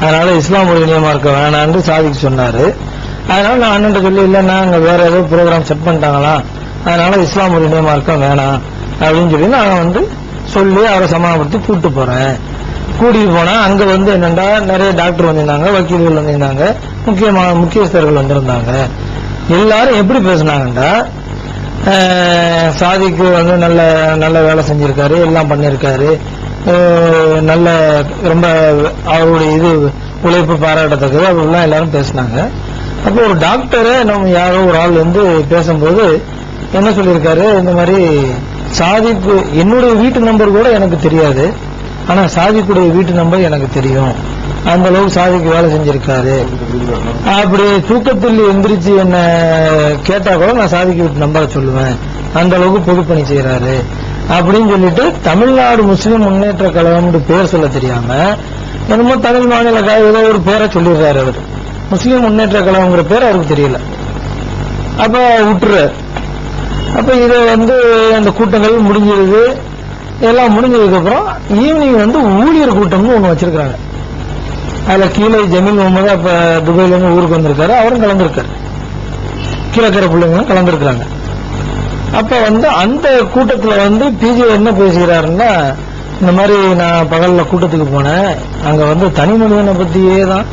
அதனால இஸ்லாம் ஒரு இனியமாக்க வேணான்னு சாதிக்கு சொன்னாரு. அதனால நான் அண்ணன் சொல்லி, இல்லைன்னா அங்க வேற ஏதோ ப்ரோக்ராம் செட் பண்ணிட்டாங்களா, அதனால இஸ்லாம் ஒரு இனியமார்க்கம் வேணாம் அப்படின்னு சொல்லி நான் வந்து சொல்லி அவரை சமாளித்து கூட்டு போறேன். கூட்டிட்டு போனா அங்க வந்து என்னண்டா, நிறைய டாக்டர் வந்திருந்தாங்க, வக்கீல்கள் வந்திருந்தாங்க, முக்கியஸ்தர்கள் வந்திருந்தாங்க. எல்லாரும் எப்படி பேசினாங்கண்டா, சாதிக்கு வந்து நல்ல வேலை செஞ்சிருக்காரு, எல்லாம் பண்ணிருக்காரு, நல்ல ரொம்ப அவருடைய உழைப்பு பாராட்டத்தக்கது அப்படிலாம் எல்லாரும் பேசினாங்க. அப்போ ஒரு டாக்டரை நம்ம யாரோ ஒரு ஆள் வந்து பேசும்போது என்ன சொல்லியிருக்காரு, இந்த மாதிரி சாதிக்கு என்னுடைய வீட்டு நம்பர் கூட எனக்கு தெரியாது, ஆனா சாதிக்குடைய வீட்டு நம்பர் எனக்கு தெரியும், அந்த அளவுக்கு சாதிக்கு வேலை செஞ்சிருக்காரு, அப்படி தூக்கத்தில் எந்திரிச்சு என்ன கேட்டா கூட நான் சாதிக்கு வீட்டு நம்பரை சொல்லுவேன், அந்த அளவுக்கு பொதுப்பணி செய்யறாரு அப்படின்னு சொல்லிட்டு தமிழ்நாடு முஸ்லிம் முன்னேற்ற கழகம் பேர் சொல்ல தெரியாம என்னமோ தமிழ் மாநில ஏதோ ஒரு பேரை சொல்லிடுறாரு. அவர் முஸ்லிம் முன்னேற்ற கழகம்ங்கிற பேர் அவருக்கு தெரியல. அப்ப விட்டுறாரு. அப்ப இதை வந்து அந்த கூட்டங்கள் முடிஞ்சிருது. எல்லாம் முடிஞ்சதுக்கு அப்புறம் ஈவினிங் வந்து ஊழியர் கூட்டம்னு ஒண்ணு வச்சிருக்காங்க. அதுல கீழே ஜமீல் முகமது அப்ப துபாயில இருந்து ஊருக்கு வந்திருக்காரு, அவரும் கலந்துருக்காரு, கீழக்கரை பிள்ளைங்களும் கலந்துருக்காங்க. அப்ப வந்து அந்த கூட்டத்துல வந்து பிஜே என்ன பேசுகிறாருன்னா, இந்த மாதிரி நான் பகல்ல கூட்டத்துக்கு போனேன், அங்க வந்து தனி மனிதனை பத்தியே தான்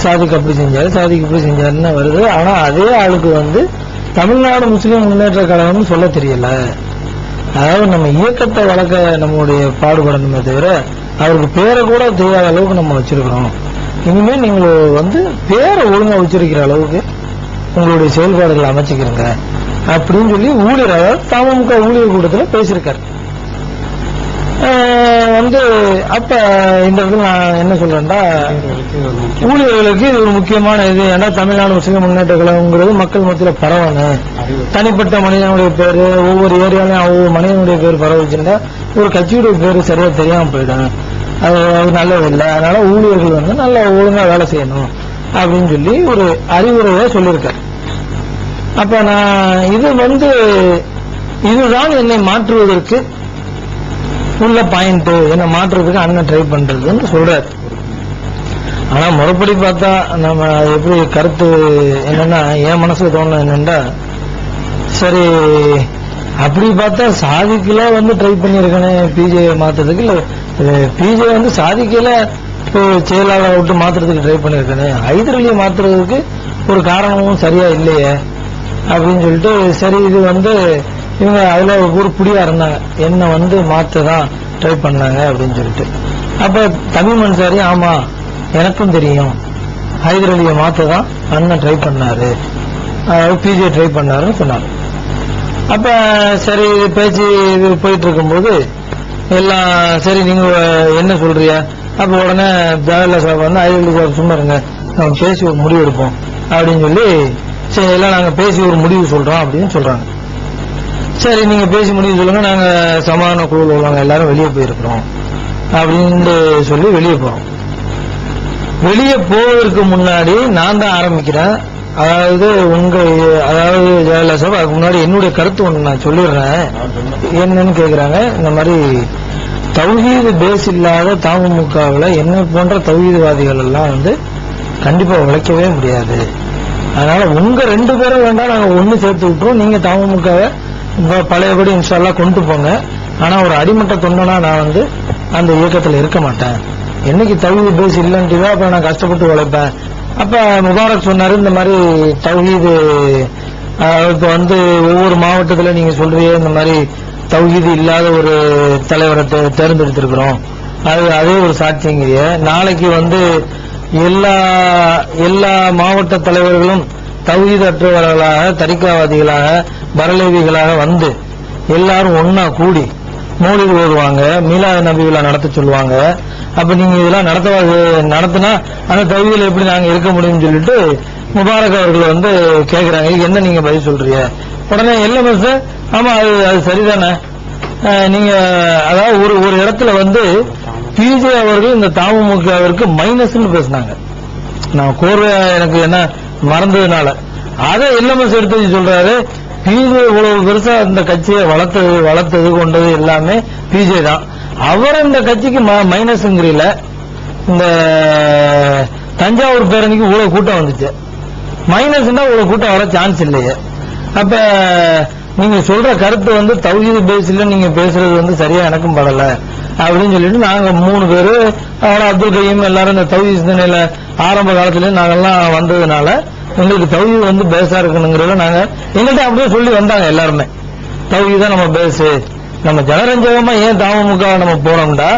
சாதிக்கு அப்படி செஞ்சாரு, சாதிக்கு இப்படி செஞ்சாருன்னு வருது. ஆனா அதே ஆளுக்கு வந்து தமிழ்நாடு முஸ்லிம் முன்னேற்ற கழகம்னு சொல்ல தெரியல. அதாவது நம்ம இயக்கத்தை வளர்க்க நம்மளுடைய பாடுபடணுமே தவிர அவருக்கு பேரை கூட தெரியாத அளவுக்கு நம்ம வச்சிருக்கிறோம். இனிமேல் நீங்கள் வந்து பேரை ஒழுங்கா உச்சரிக்கிற அளவுக்கு உங்களுடைய செயல்பாடுகளை அமைச்சுக்கிறங்க அப்படின்னு சொல்லி ஊழியர், அதாவது தமுக ஊழியர் கூட்டத்தில் பேசியிருக்காரு. வந்து அப்ப இந்த இடத்துல நான் என்ன சொல்றேன்டா, ஊழியர்களுக்கு இது ஒரு முக்கியமான இது. ஏன்னா தமிழ்நாடு முஸ்லிம் முன்னேற்ற கழகம்ங்கிறது மக்கள் மத்தியில் பரவணும். தனிப்பட்ட மனிதனுடைய பேரு ஒவ்வொரு ஏரியாலையும் ஒவ்வொரு மனிதனுடைய பேர் பரவச்சுன்னா ஒரு கட்சியுடைய பேரு சரியா தெரியாம போயிடும், அது நல்லது இல்லை. அதனால ஊழியர்கள் வந்து நல்லா ஒழுங்கா வேலை செய்யணும் அப்படின்னு சொல்லி ஒரு அறிவுரையை சொல்லியிருக்காரு. அப்ப நான் இதுதான் என்னை மாற்றுவதற்கு உள்ள பாயிண்ட், என்னை மாற்றுறதுக்கு அண்ணன் ட்ரை பண்றதுன்னு சொல்றாரு. ஆனா முறைப்படி பார்த்தா நம்ம எப்படி கருத்து என்னன்னா, என் மனசுக்கு தோணும் என்னன்னா, சரி அப்படி பார்த்தா சாதிக்கெல்லாம் ட்ரை பண்ணிருக்கேனே பிஜே மாத்துறதுக்கு, இல்ல பிஜே சாதிக்கல செயலாளர் விட்டு மாத்துறதுக்கு ட்ரை பண்ணிருக்கேனே, ஹைதர் அலியை மாத்துறதுக்கு ஒரு காரணமும் சரியா இல்லையே அப்படின்னு சொல்லிட்டு, சரி இது இவங்க அதுல ஒரு புடியா இருந்தாங்க, என்ன மாத்ததான் ட்ரை பண்ணாங்க அப்படின்னு சொல்லிட்டு. அப்ப தமிழ் அன்சாரி ஆமா எனக்கும் தெரியும், ஹைதர் அலியை மாத்ததான் அண்ணன் ட்ரை பண்ணாரு, பிஜே ட்ரை பண்ணாருன்னு சொன்னாங்க. அப்ப சரி பேச்சு போயிட்டு இருக்கும்போது எல்லாம் சரி நீங்க என்ன சொல்றியா, அப்ப உடனே ஜவஹர்லால் சாஹிப் ஹைதர் அலி சாஹிப் சும்மா இருங்க, நம்ம பேசி ஒரு முடிவு எடுப்போம் அப்படின்னு சொல்லி, சரி எல்லாம் நாங்க பேசி ஒரு முடிவு சொல்றோம் அப்படின்னு சொல்றாங்க. சரி நீங்க பேசி முடிவு சொல்லுங்க, நாங்க சமாதான குழுவில் உள்ளவங்க எல்லாரும் வெளியே போயிருக்கிறோம் அப்படின்னு சொல்லி வெளியே போறோம். வெளியே போவதற்கு முன்னாடி நான் தான் ஆரம்பிக்கிறேன். அதாவது ஜவஹர்லால் சாஹிப் அதுக்கு முன்னாடி என்னுடைய கருத்து ஒண்ணு நான் சொல்லிடுறேன். என்னன்னு கேக்குறாங்க, இந்த மாதிரி தௌஹீது பேஸ் இல்லாத தமுமுகவில் என்ன போன்ற தௌஹீதவாதிகள் எல்லாம் கண்டிப்பா உழைக்கவே முடியாது. அதனால உங்க 2 பேரும் வேண்டாம், நாங்க ஒண்ணு சேர்த்து விட்டுருவோம், நீங்க தமுமுகவை பழையபடி இன்ஷா அல்லாஹ் கொண்டு போங்க. ஆனா ஒரு அடிமட்ட தொண்டனா நான் அந்த இயக்கத்தில் இருக்க மாட்டேன். என்னைக்கு தௌஹீது பேஸ் இல்லைன்ட்டு அப்ப நான் கஷ்டப்பட்டு உழைப்பேன். அப்ப முபாரக் சொன்னாரு, இந்த மாதிரி தௌஹீது இப்ப ஒவ்வொரு மாவட்டத்துல நீங்க சொல்றீங்க இந்த மாதிரி தௌஹீது இல்லாத ஒரு தலைவரை தேர்ந்தெடுத்திருக்கிறோம், அதே ஒரு சாட்சியங்கிறிய. நாளைக்கு எல்லா மாவட்ட தலைவர்களும் தௌஹீது அற்றவர்களாக, தரிகாவாதிகளாக, பரலேவிகளாக எல்லாரும் ஒன்னா கூடி மௌலிது ஓதுவாங்க, மீலாது நபி விழா நடத்த சொல்லுவாங்க. அப்ப நீங்க இதெல்லாம் நடத்தினா அந்த தௌஹீதுல எப்படி நாங்க இருக்க முடியும்னு சொல்லிட்டு முபாரக் அவர்கள் கேக்குறாங்க, என்ன நீங்க பதில் சொல்றீங்க? உடனே எல்எம்எஸ் ஆமா அது சரிதானே, நீங்க அதாவது ஒரு இடத்துல பிஜே அவர்கள் இந்த தமுமுகவிற்கு மைனஸ்ன்னு பேசினாங்க. நான் கோர்வையா எனக்கு என்ன மறந்ததுனால அதை எல்எம்எஸ் எடுத்து சொல்றாரு, பிஜே இவ்வளவு பெருசா இந்த கட்சியை வளர்த்தது கொண்டது எல்லாமே பிஜே தான். அவர் இந்த கட்சிக்கு மைனஸ்ங்கிறீல. இந்த தஞ்சாவூர் பேரணிக்கு இவ்வளவு கூட்டம் வந்துச்சு, மைனஸ்னா இவ்வளவு கூட்டம் வர சான்ஸ் இல்லையே. அப்ப நீங்க சொல்ற கருத்து தௌஹீது பேஸ்ல நீங்க பேசுறது சரியா எனக்கும் படல அப்படின்னு சொல்லிட்டு நாங்க 3 பேரு அப்துல் கயீம் எல்லாரும் இந்த தௌஹீது சிந்தனையில ஆரம்ப காலத்துல நாங்கெல்லாம் வந்ததுனால எங்களுக்கு தௌஹீது பேஸா இருக்கணுங்கிறத நாங்க எங்கள்கிட்ட அப்படியே சொல்லி வந்தாங்க எல்லாருமே. தௌஹீது நம்ம பேசு, நம்ம ஜனரஞ்சகமா ஏன் தமுமுக நம்ம போனோம்டா,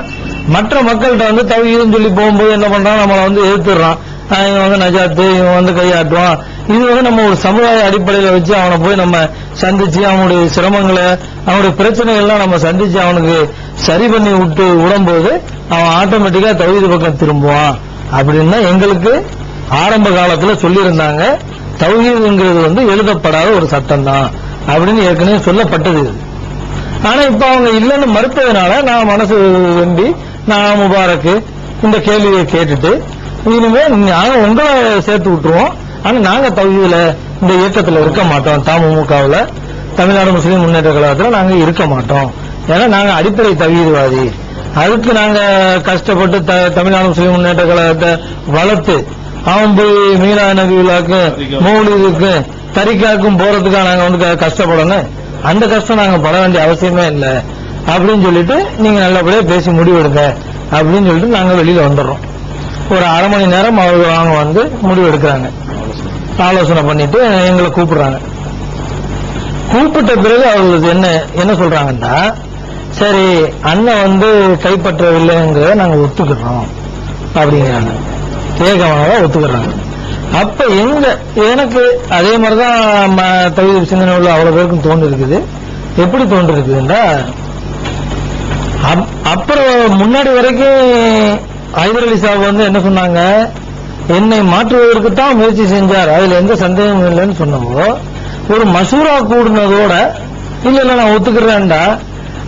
மற்ற மக்கள்கிட்ட தௌஹீதுன்னு சொல்லி போகும்போது என்ன பண்றான், நம்மளை எதிர்த்துறான், இவன் நஜாத்து, இவன் கையாட்டுவான். இது நம்ம ஒரு சமுதாய அடிப்படையில வச்சு அவனை போய் நம்ம சந்திச்சு அவனுடைய சிரமங்களை, அவனுடைய பிரச்சனைகள்லாம் நம்ம சந்திச்சு அவனுக்கு சரி பண்ணி விடும்போது அவன் ஆட்டோமேட்டிக்கா தௌஹீது பக்கம் திரும்புவான் அப்படின்னு எங்களுக்கு ஆரம்ப காலத்துல சொல்லியிருந்தாங்க. தௌஹீதுங்கிறது எழுதப்படாத ஒரு சட்டம் தான் அப்படின்னு ஏற்கனவே சொல்லப்பட்டது. ஆனா இப்ப அவங்க இல்லைன்னு மறுத்ததுனால நான் மனசு வெம்பி நான் முபாரக்கு இந்த கேள்வியை கேட்டுட்டு இனிமே நாங்க உங்களை சேர்த்து விட்டுருவோம், ஆனா நாங்க தௌஹீதுல இந்த இயக்கத்துல இருக்க மாட்டோம், தமுமுகவுல தமிழ்நாடு முஸ்லீம் முன்னேற்ற கழகத்துல நாங்க இருக்க மாட்டோம், ஏன்னா நாங்க அடிப்படை தௌஹீத்வாதி. அதுக்கு நாங்க கஷ்டப்பட்டு தமிழ்நாடு முஸ்லீம் முன்னேற்ற கழகத்தை வளர்த்து அவன் போய் மீலாது நபி விழாக்கு, மௌலிதுக்கு, தரிகாக்கும் போறதுக்காக நாங்க கஷ்டப்படணும். அந்த கஷ்டம் நாங்க பட வேண்டிய அவசியமே இல்லை அப்படின்னு சொல்லிட்டு நீங்க நல்லபடியா பேசி முடிவெடுங்க அப்படின்னு சொல்லிட்டு நாங்க வெளியில வந்துடுறோம். ஒரு அரை மணி நேரம் அவங்க முடிவு எடுக்கிறாங்க, ஆலோசனை பண்ணிட்டு எங்களை கூப்பிடுறாங்க. கூப்பிட்ட பிறகு அவர்களுக்கு என்ன சொல்றாங்கன்னா, சரி அண்ணன் கைப்பற்றவில்லைங்கிறத நாங்க ஒத்துக்கிறோம் அப்படிங்கிறாங்க, ஏகமாக ஒத்துக்கிறாங்க. அப்ப எனக்கு அதே மாதிரிதான் தௌஹீது சிந்தனை உள்ள அவ்வளவு பேருக்கும் தோன்று இருக்குது. எப்படி தோன்று இருக்குதுன்னா, அப்புறம் முன்னாடி வரைக்கும் ஹைதர் அலி சாஹிப் என்ன சொன்னாங்க, என்னை மாற்றுவதற்கு தான் முயற்சி செஞ்சார், அதுல எந்த சந்தேகமும் இல்லைன்னு சொன்னவோ, ஒரு மசூரா கூடுனதோட இல்ல நான் ஒத்துக்கிறேன்டா,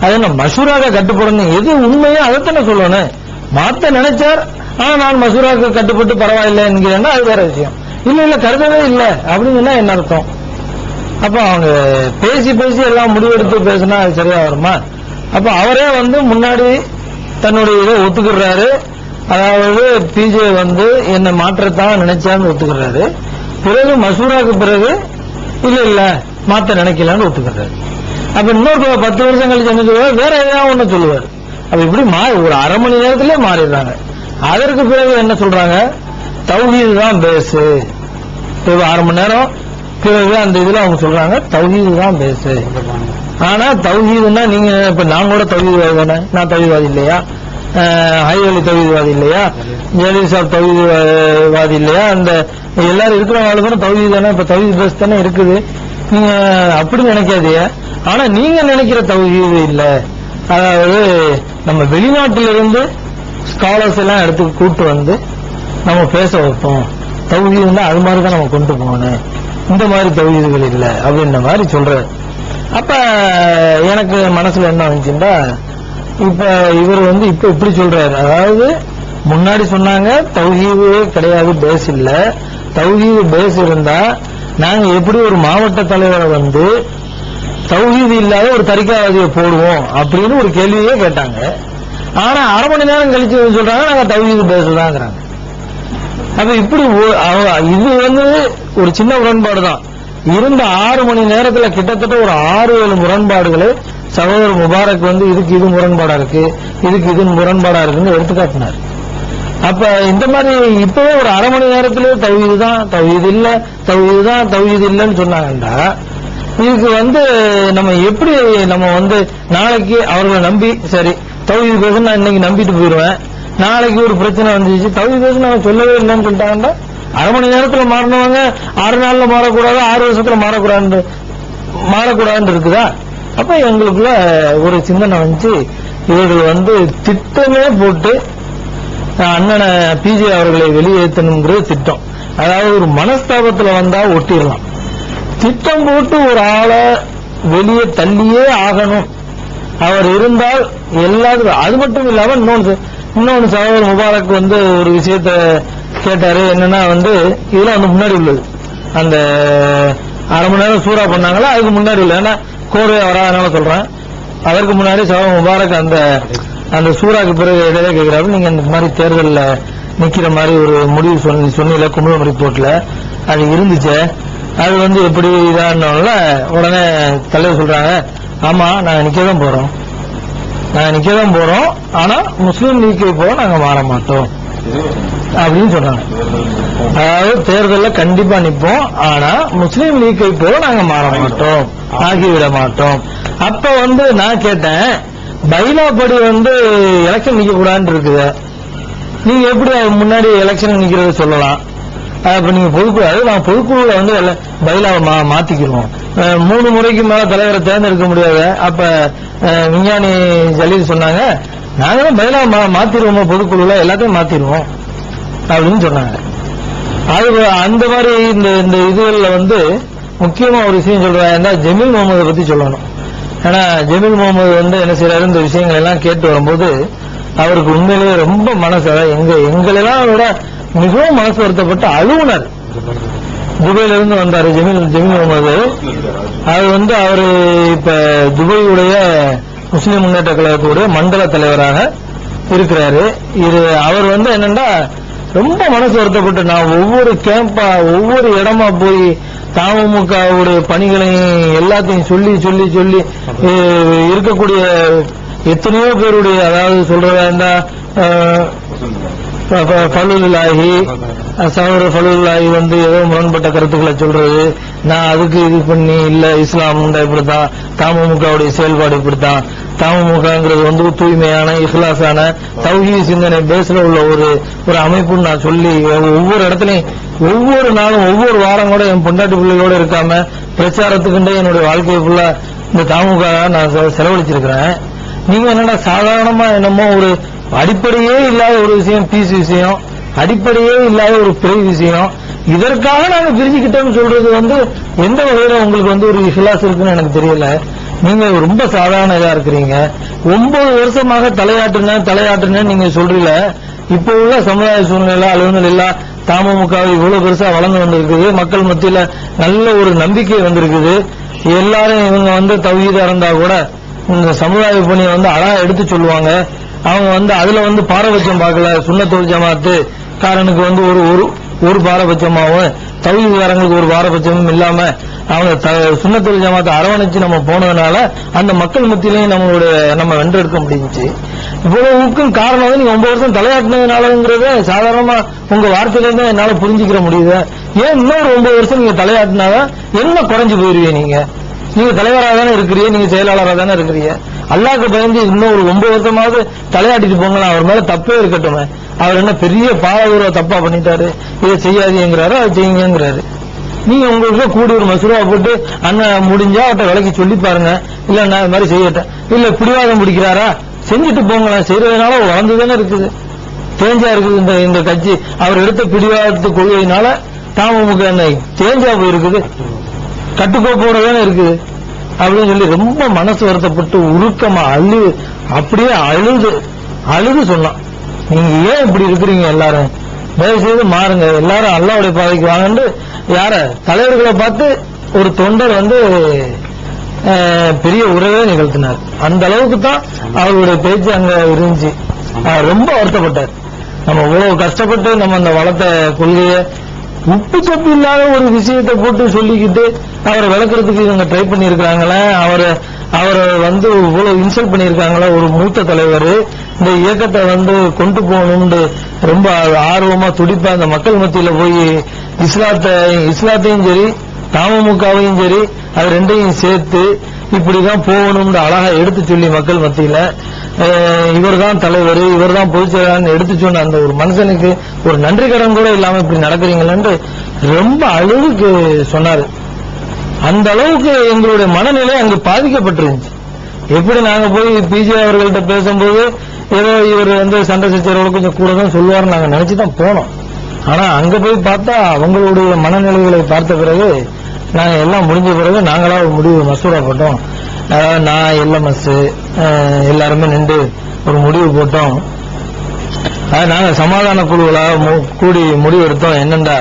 அது என்ன மசூராக கட்டுப்படணும், எது உண்மையோ அதைத்தானே சொல்லணும். மாத்த நினைச்சார், ஆனா நான் மசூராவுக்கு கட்டுப்பட்டு பரவாயில்லை என்கிறேன்னா அது வேற விஷயம். இல்ல கருதவே இல்லை அப்படின்னு என்ன அர்த்தம்? அப்ப அவங்க பேசி பேசி எல்லாம் முடிவெடுத்து பேசினா அது சரியா வருமா? அப்ப அவரே வந்து முன்னாடி தன்னுடைய இதை ஒத்துக்கிறாரு. அதாவது பிஜே வந்து என்ன மாற்றத்தான் நினைச்சான்னு ஒத்துக்கிறாரு. பிறகு மசூராக்கு பிறகு இல்ல மாத்த நினைக்கலான்னு ஒத்துக்கிறாரு. அப்ப இன்னொரு 10 வருஷம் கழிச்சு என்ன சொல்லுவார்? வேற ஏதாவது ஒண்ணு சொல்லுவார். அப்ப இப்படி ஒரு அரை மணி நேரத்திலே மாறிடுறாங்க. அதற்கு பிறகு என்ன சொல்றாங்க? தௌஹீது தான் பேசு. 6 மணி நேரம் பிறகு அந்த இதுல அவங்க சொல்றாங்க தௌஹீது தான் பேசு. ஆனா தௌஹீதுன்னா நீங்க இப்ப நான் கூட தௌஹீத்வாதி தானே? நான் தௌஹீத்வாதி இல்லையா? ஹைவலி தௌஹீத்வாதி இல்லையா? ஜலீல் சாப் தௌஹீத்வாதி இல்லையா? அந்த எல்லாரும் இருக்கிறவங்க தௌஹீத் தானே. இப்ப தௌஹீத் பேஸ் தானே இருக்குது. நீங்க அப்படி நினைக்காதீங்க. ஆனா நீங்க நினைக்கிற தௌஹீது இல்ல. அதாவது நம்ம வெளிநாட்டிலிருந்து ஸ்காலர்ஸ் எல்லாம் எடுத்து கூட்டு வந்து நம்ம பேச வைப்போம். தௌஹீதுன்னா அது மாதிரி தான் நம்ம கொண்டு போகணும். இந்த மாதிரி தௌஹீதுகள் இல்ல அப்படின்ற மாதிரி சொல்றாரு. அப்ப எனக்கு மனசுல என்ன வந்துச்சுன்னா, இப்ப இவர் வந்து இப்ப இப்படி சொல்றாரு. அதாவது முன்னாடி சொன்னாங்க தௌஹீது கிடையாது, பேஸ் இல்ல. தௌஹீது பேஸ் இருந்தா நாங்க எப்படி ஒரு மாவட்ட தலைவரை வந்து தௌஹீது இல்லாத ஒரு தரிகாவாதியை போடுவோம் அப்படின்னு ஒரு கேள்வியே கேட்டாங்க. ஆனா அரை மணி நேரம் கழிச்சு சொல்றாங்க நாங்க தௌஹீது பேசுதாங்கிறாங்க. அப்ப இப்படி இது வந்து ஒரு சின்ன முரண்பாடு தான். இருந்த 6 மணி நேரத்துல கிட்டத்தட்ட ஒரு 6-7 முரண்பாடுகளை சகோதரர் முபாரக் வந்து இதுக்கு இது முரண்பாடா இருக்கு, இதுக்கு இது முரண்பாடா இருக்குன்னு எடுத்துக்காட்டினார். அப்ப இந்த மாதிரி இப்பவே ஒரு அரை மணி நேரத்திலே தௌஹீது தான், தௌஹீது இல்ல, தௌஹீது தான், தௌஹீது இல்லைன்னு சொன்னாங்கன்னா இதுக்கு வந்து நம்ம எப்படி நம்ம வந்து நாளைக்கு அவர்களை நம்பி சரி தௌஹீது பேச நான் இன்னைக்கு நம்பிட்டு போயிடுவேன். நாளைக்கு ஒரு பிரச்சனை வந்துச்சு தௌஹீது பேச நான் சொல்லவே இல்லைன்னு சொல்லிட்டாங்கன்னா அரை மணி நேரத்துல மாறினவங்க 6 நாள்ல மாறக்கூடாது, 6 வருஷத்துல மாறக்கூடாதுன்னு இருக்குதா? அப்ப எங்களுக்குள்ள ஒரு சிந்தனை வந்துச்சு. இவர்கள் வந்து திட்டமே போட்டு அண்ணனை பிஜே அவர்களை வெளியேற்றணுங்கிறது திட்டம். அதாவது ஒரு மனஸ்தாபத்துல வந்தா ஒட்டிடலாம். திட்டம் போட்டு ஒரு ஆளை வெளியே தள்ளியே ஆகணும். அவர் இருந்தால் எல்லாத்துக்கும். அது மட்டும் இல்லாம இன்னொன்னு சகோதரர் முபாரக் வந்து ஒரு விஷயத்த கேட்டாரு. என்னன்னா வந்து இதெல்லாம் வந்து முன்னாடி உள்ளது. அந்த அரை மணி நேரம் சூறா பண்ணாங்களா அதுக்கு முன்னாடி உள்ள. ஏன்னா கோர்வை வராதனால சொல்றேன். அதற்கு முன்னாடி சகோதரர் முபாரக் அந்த சூறாக்கு பிறகு இடையில கேட்கிறாரு, நீங்க இந்த மாதிரி தேர்தலில் நிக்கிற மாதிரி ஒரு முடிவு சொன்னீங்க குமுதம் ரிப்போர்ட்ல அது இருந்துச்சு, அது வந்து எப்படி இதானால உடனே தலைவர் சொல்றாங்க, ஆமா நாங்க நிக்கதான் போறோம், ஆனா முஸ்லீம் லீக்கை போல நாங்க மாற மாட்டோம் அப்படின்னு சொன்னாங்க. அதாவது தேர்தலில் கண்டிப்பா நிப்போம், ஆனா முஸ்லீம் லீக்கை போல நாங்க மாற மாட்டோம், ஆகிவிட மாட்டோம். அப்ப வந்து நான் கேட்டேன், பைலா படி வந்து எலெக்ஷன் நிக்க கூடாதுன்னு இருக்குது, நீங்க எப்படி முன்னாடி எலெக்ஷன் நிக்கிறது சொல்லலாம்? அப்ப நீங்க பொதுக்குழு, நான் பொதுக்குழுல வந்து பைலாவை மாத்திக்கிறோம், 3 முறைக்கு மேல தலைவரை தேர்ந்தெடுக்க முடியாது. அப்ப விஞ்ஞானி ஜலீல் சொன்னாங்க, நாங்க தான் பைலா மாத்திருவோம், பொதுக்குழுல எல்லாத்தையும் மாத்திருவோம் அப்படின்னு சொன்னாங்க. அது அந்த மாதிரி இந்த இதுகள்ல வந்து முக்கியமா ஒரு விஷயம் சொல்றாங்க, ஜமீல் முகமதை பத்தி சொல்லணும். ஏன்னா ஜமீல் முகமது வந்து என்ன செய்யறாரு, இந்த விஷயங்கள் எல்லாம் கேட்டு வரும்போது அவருக்கு உண்மையிலேயே ரொம்ப மனசு, எங்களெல்லாம் விட மிகவும் மனசு வருத்தப்பட்டு அழுவுனார். துபாயில இருந்து வந்தாரு ஜமீல் முகமது. அது வந்து அவரு இப்ப துபாயுடைய முஸ்லிம் முன்னேற்ற கழகத்துடைய மண்டல தலைவராக இருக்கிறாரு. இது அவர் வந்து என்னன்னா ரொம்ப மனசு வருத்தப்பட்டு, நான் ஒவ்வொரு கேம்பா ஒவ்வொரு இடமா போய் தமுமுகவுடைய பணிகளையும் எல்லாத்தையும் சொல்லி சொல்லி சொல்லி இருக்கக்கூடிய எத்தனையோ பேருடைய, அதாவது சொல்றதா இருந்தா ஃபலுல்லாஹி சகோதரர் ஃபலுல்லாஹி வந்து ஏதோ முரண்பட்ட கருத்துக்களை சொல்றது, நான் அதுக்கு இது பண்ணி இல்ல இஸ்லாம் இப்படித்தான், தமுமுகவுடைய செயல்பாடு இப்படித்தான், தமுமுகங்கிறது வந்து தூய்மையான இஹ்லாஸான தௌஹீத் சிந்தனை பேஸ்ல உள்ள ஒரு அமைப்புன்னு நான் சொல்லி ஒவ்வொரு இடத்துலையும் ஒவ்வொரு நாளும் ஒவ்வொரு வாரம் கூட என் பொண்டாட்டி பிள்ளைகளோட இருக்காம பிரச்சாரத்துக்குண்டே என்னுடைய வாழ்க்கையை ஃபுல்லா இந்த தமுக நான் செலவழிச்சிருக்கிறேன். நீங்க என்னடா சாதாரணமா என்னமோ ஒரு அடிப்படையே இல்லாத ஒரு விஷயம், பீஸ் விஷயம், அடிப்படையே இல்லாத ஒரு பிறை விஷயம், இதற்காக நாங்க பிரிச்சுக்கிட்டோம்னு சொல்றது வந்து எந்த வகையில உங்களுக்கு வந்து ஒரு இஹ்லாஸ் இருக்குன்னு எனக்கு தெரியல. நீங்க ரொம்ப சாதாரண இதா இருக்கிறீங்க. 9 வருஷமாக தலையாட்டுன நீங்க சொல்றீங்க. இப்ப உள்ள சமுதாய சூழ்நிலை அலுவலகம் தமுக இவ்வளவு பெருசா வளர்ந்து வந்திருக்குது. மக்கள் மத்தியில நல்ல ஒரு நம்பிக்கை வந்திருக்குது. எல்லாரும் இவங்க தௌஹீதா இருந்தா கூட இந்த சமுதாய பணியை அழகா எடுத்து சொல்லுவாங்க. அவங்க அதுல பாரபட்சம் பார்க்கல. சுன்னத்துல் ஜமாத்து காரனுக்கு ஒரு பாரபட்சமாவும் தௌஹீத்காரங்களுக்கு ஒரு பாரபட்சமும் இல்லாம அவங்க சுன்னத்துல் ஜமாத்தை அரவணைச்சு நம்ம போனதுனால அந்த மக்கள் மத்தியிலையும் நம்ம வென்றெடுக்க முடிஞ்சுச்சு. இவ்வளவுக்கும் காரணம் நீங்க 9 வருஷம் தலையாட்டினதுனாலங்கிறத சாதாரணமா உங்க வார்த்தையிலிருந்து என்னால புரிஞ்சுக்கிற முடியுது. ஏன் இன்னொரு 9 வருஷம் நீங்க தலையாட்டினாதான் என்ன குறைஞ்சு போயிருவீங்க? நீங்க தலைவராக தானே இருக்கிறீங்க, நீங்க செயலாளராக தானே இருக்கிறீங்க. அல்லாஹ்க்கு பயந்து இன்னும் ஒரு 9 வருஷமாவது தலையாட்டிட்டு போங்களா. அவர் மேல தப்பே இருக்கட்டுமே. அவர் என்ன பெரிய பாவ தப்பா பண்ணிட்டாரு, இதை செய்யாதீங்கிறாரு, அதை செய்யுங்கிறாரு. நீங்க உங்களுக்கு கூடி ஒரு மசூரா போட்டு அண்ணன் முடிஞ்சா அவட்ட விலைக்கு சொல்லி பாருங்க. இல்ல நான் இது மாதிரி செய்யட்டேன், இல்ல பிடிவாதம் பிடிக்கிறாரா செஞ்சுட்டு போங்களேன். செய்யறதுனால வளர்ந்துதானே இருக்குது, தேஞ்சா இருக்குது இந்த கட்சி. அவர் எடுத்த பிடிவாதத்து கொள்கையினால தமுக தேஞ்சா போயிருக்குது, கட்டுக்கோப்போட தானே இருக்குது அப்படின்னு சொல்லி ரொம்ப மனசு வருத்தப்பட்டு உருக்கமா அப்படியே அழுது சொன்னான். நீங்க ஏன் இப்படி இருக்கிறீங்க? எல்லாரும் தயவு செய்து மாறுங்க, எல்லாரும் அல்லாஹ்வுடைய பாதைக்கு வாங்கன்னு யார தலைவர்களை பார்த்து ஒரு தொண்டர் பெரிய உறவே நிகழ்த்தினார். அந்த அளவுக்கு தான் அவருடைய பேச்சு அங்க இருந்துச்சு. ரொம்ப வருத்தப்பட்டார். நம்ம இவ்வளவு கஷ்டப்பட்டு நம்ம அந்த வளர்த்த கொள்கைய உப்பு சப்பு இல்லாத ஒரு விஷயத்தை போட்டு சொல்லிக்கிட்டு அவரை விளக்குறதுக்கு இவங்க ட்ரை பண்ணிருக்காங்களே. அவரை இவ்வளவு இன்சல்ட் பண்ணிருக்காங்களே. ஒரு மூத்த தலைவர் இந்த இயக்கத்தை கொண்டு போகணும்னு ரொம்ப ஆர்வமா துடிப்பா அந்த மக்கள் மத்தியில போய் இஸ்லாத்தையும் சரி தமுகவையும் சரி அது ரெண்டையும் சேர்த்து இப்படிதான் போகணும்னு அழகா எடுத்து சொல்லி மக்கள் மத்தியில இவர் தான் தலைவர், இவர் தான் பொதுச்செயலாளர் எடுத்து சொன்ன அந்த ஒரு மனுஷனுக்கு ஒரு நன்றி கடன் கூட இல்லாம இப்படி நடக்கிறீங்களேன்னு ரொம்ப அளவுக்கு சொன்னாரு. அந்த அளவுக்கு எங்களுடைய மனநிலை அங்கு பாதிக்கப்பட்டிருந்துச்சு. எப்படி நாங்க போய் பிஜே அவர்கள்ட்ட பேசும்போது ஏதோ இவர் சண்டை சச்சரவோட கொஞ்சம் கூட தான் சொல்லுவார் நாங்க நினைச்சுதான் போனோம். ஆனா அங்க போய் பார்த்தா அவங்களுடைய மனநிலைகளை பார்த்த பிறகு நாங்க எல்லாம் முடிஞ்ச பிறகு நாங்களா ஒரு முடிவு மசூரா போட்டோம். அதாவது நான் எல்எம்எஸ் எல்லாருமே நின்று ஒரு முடிவு போட்டோம். நாங்க சமாதான குழுக்களாக கூடி முடிவு எடுத்தோம். என்னண்டா,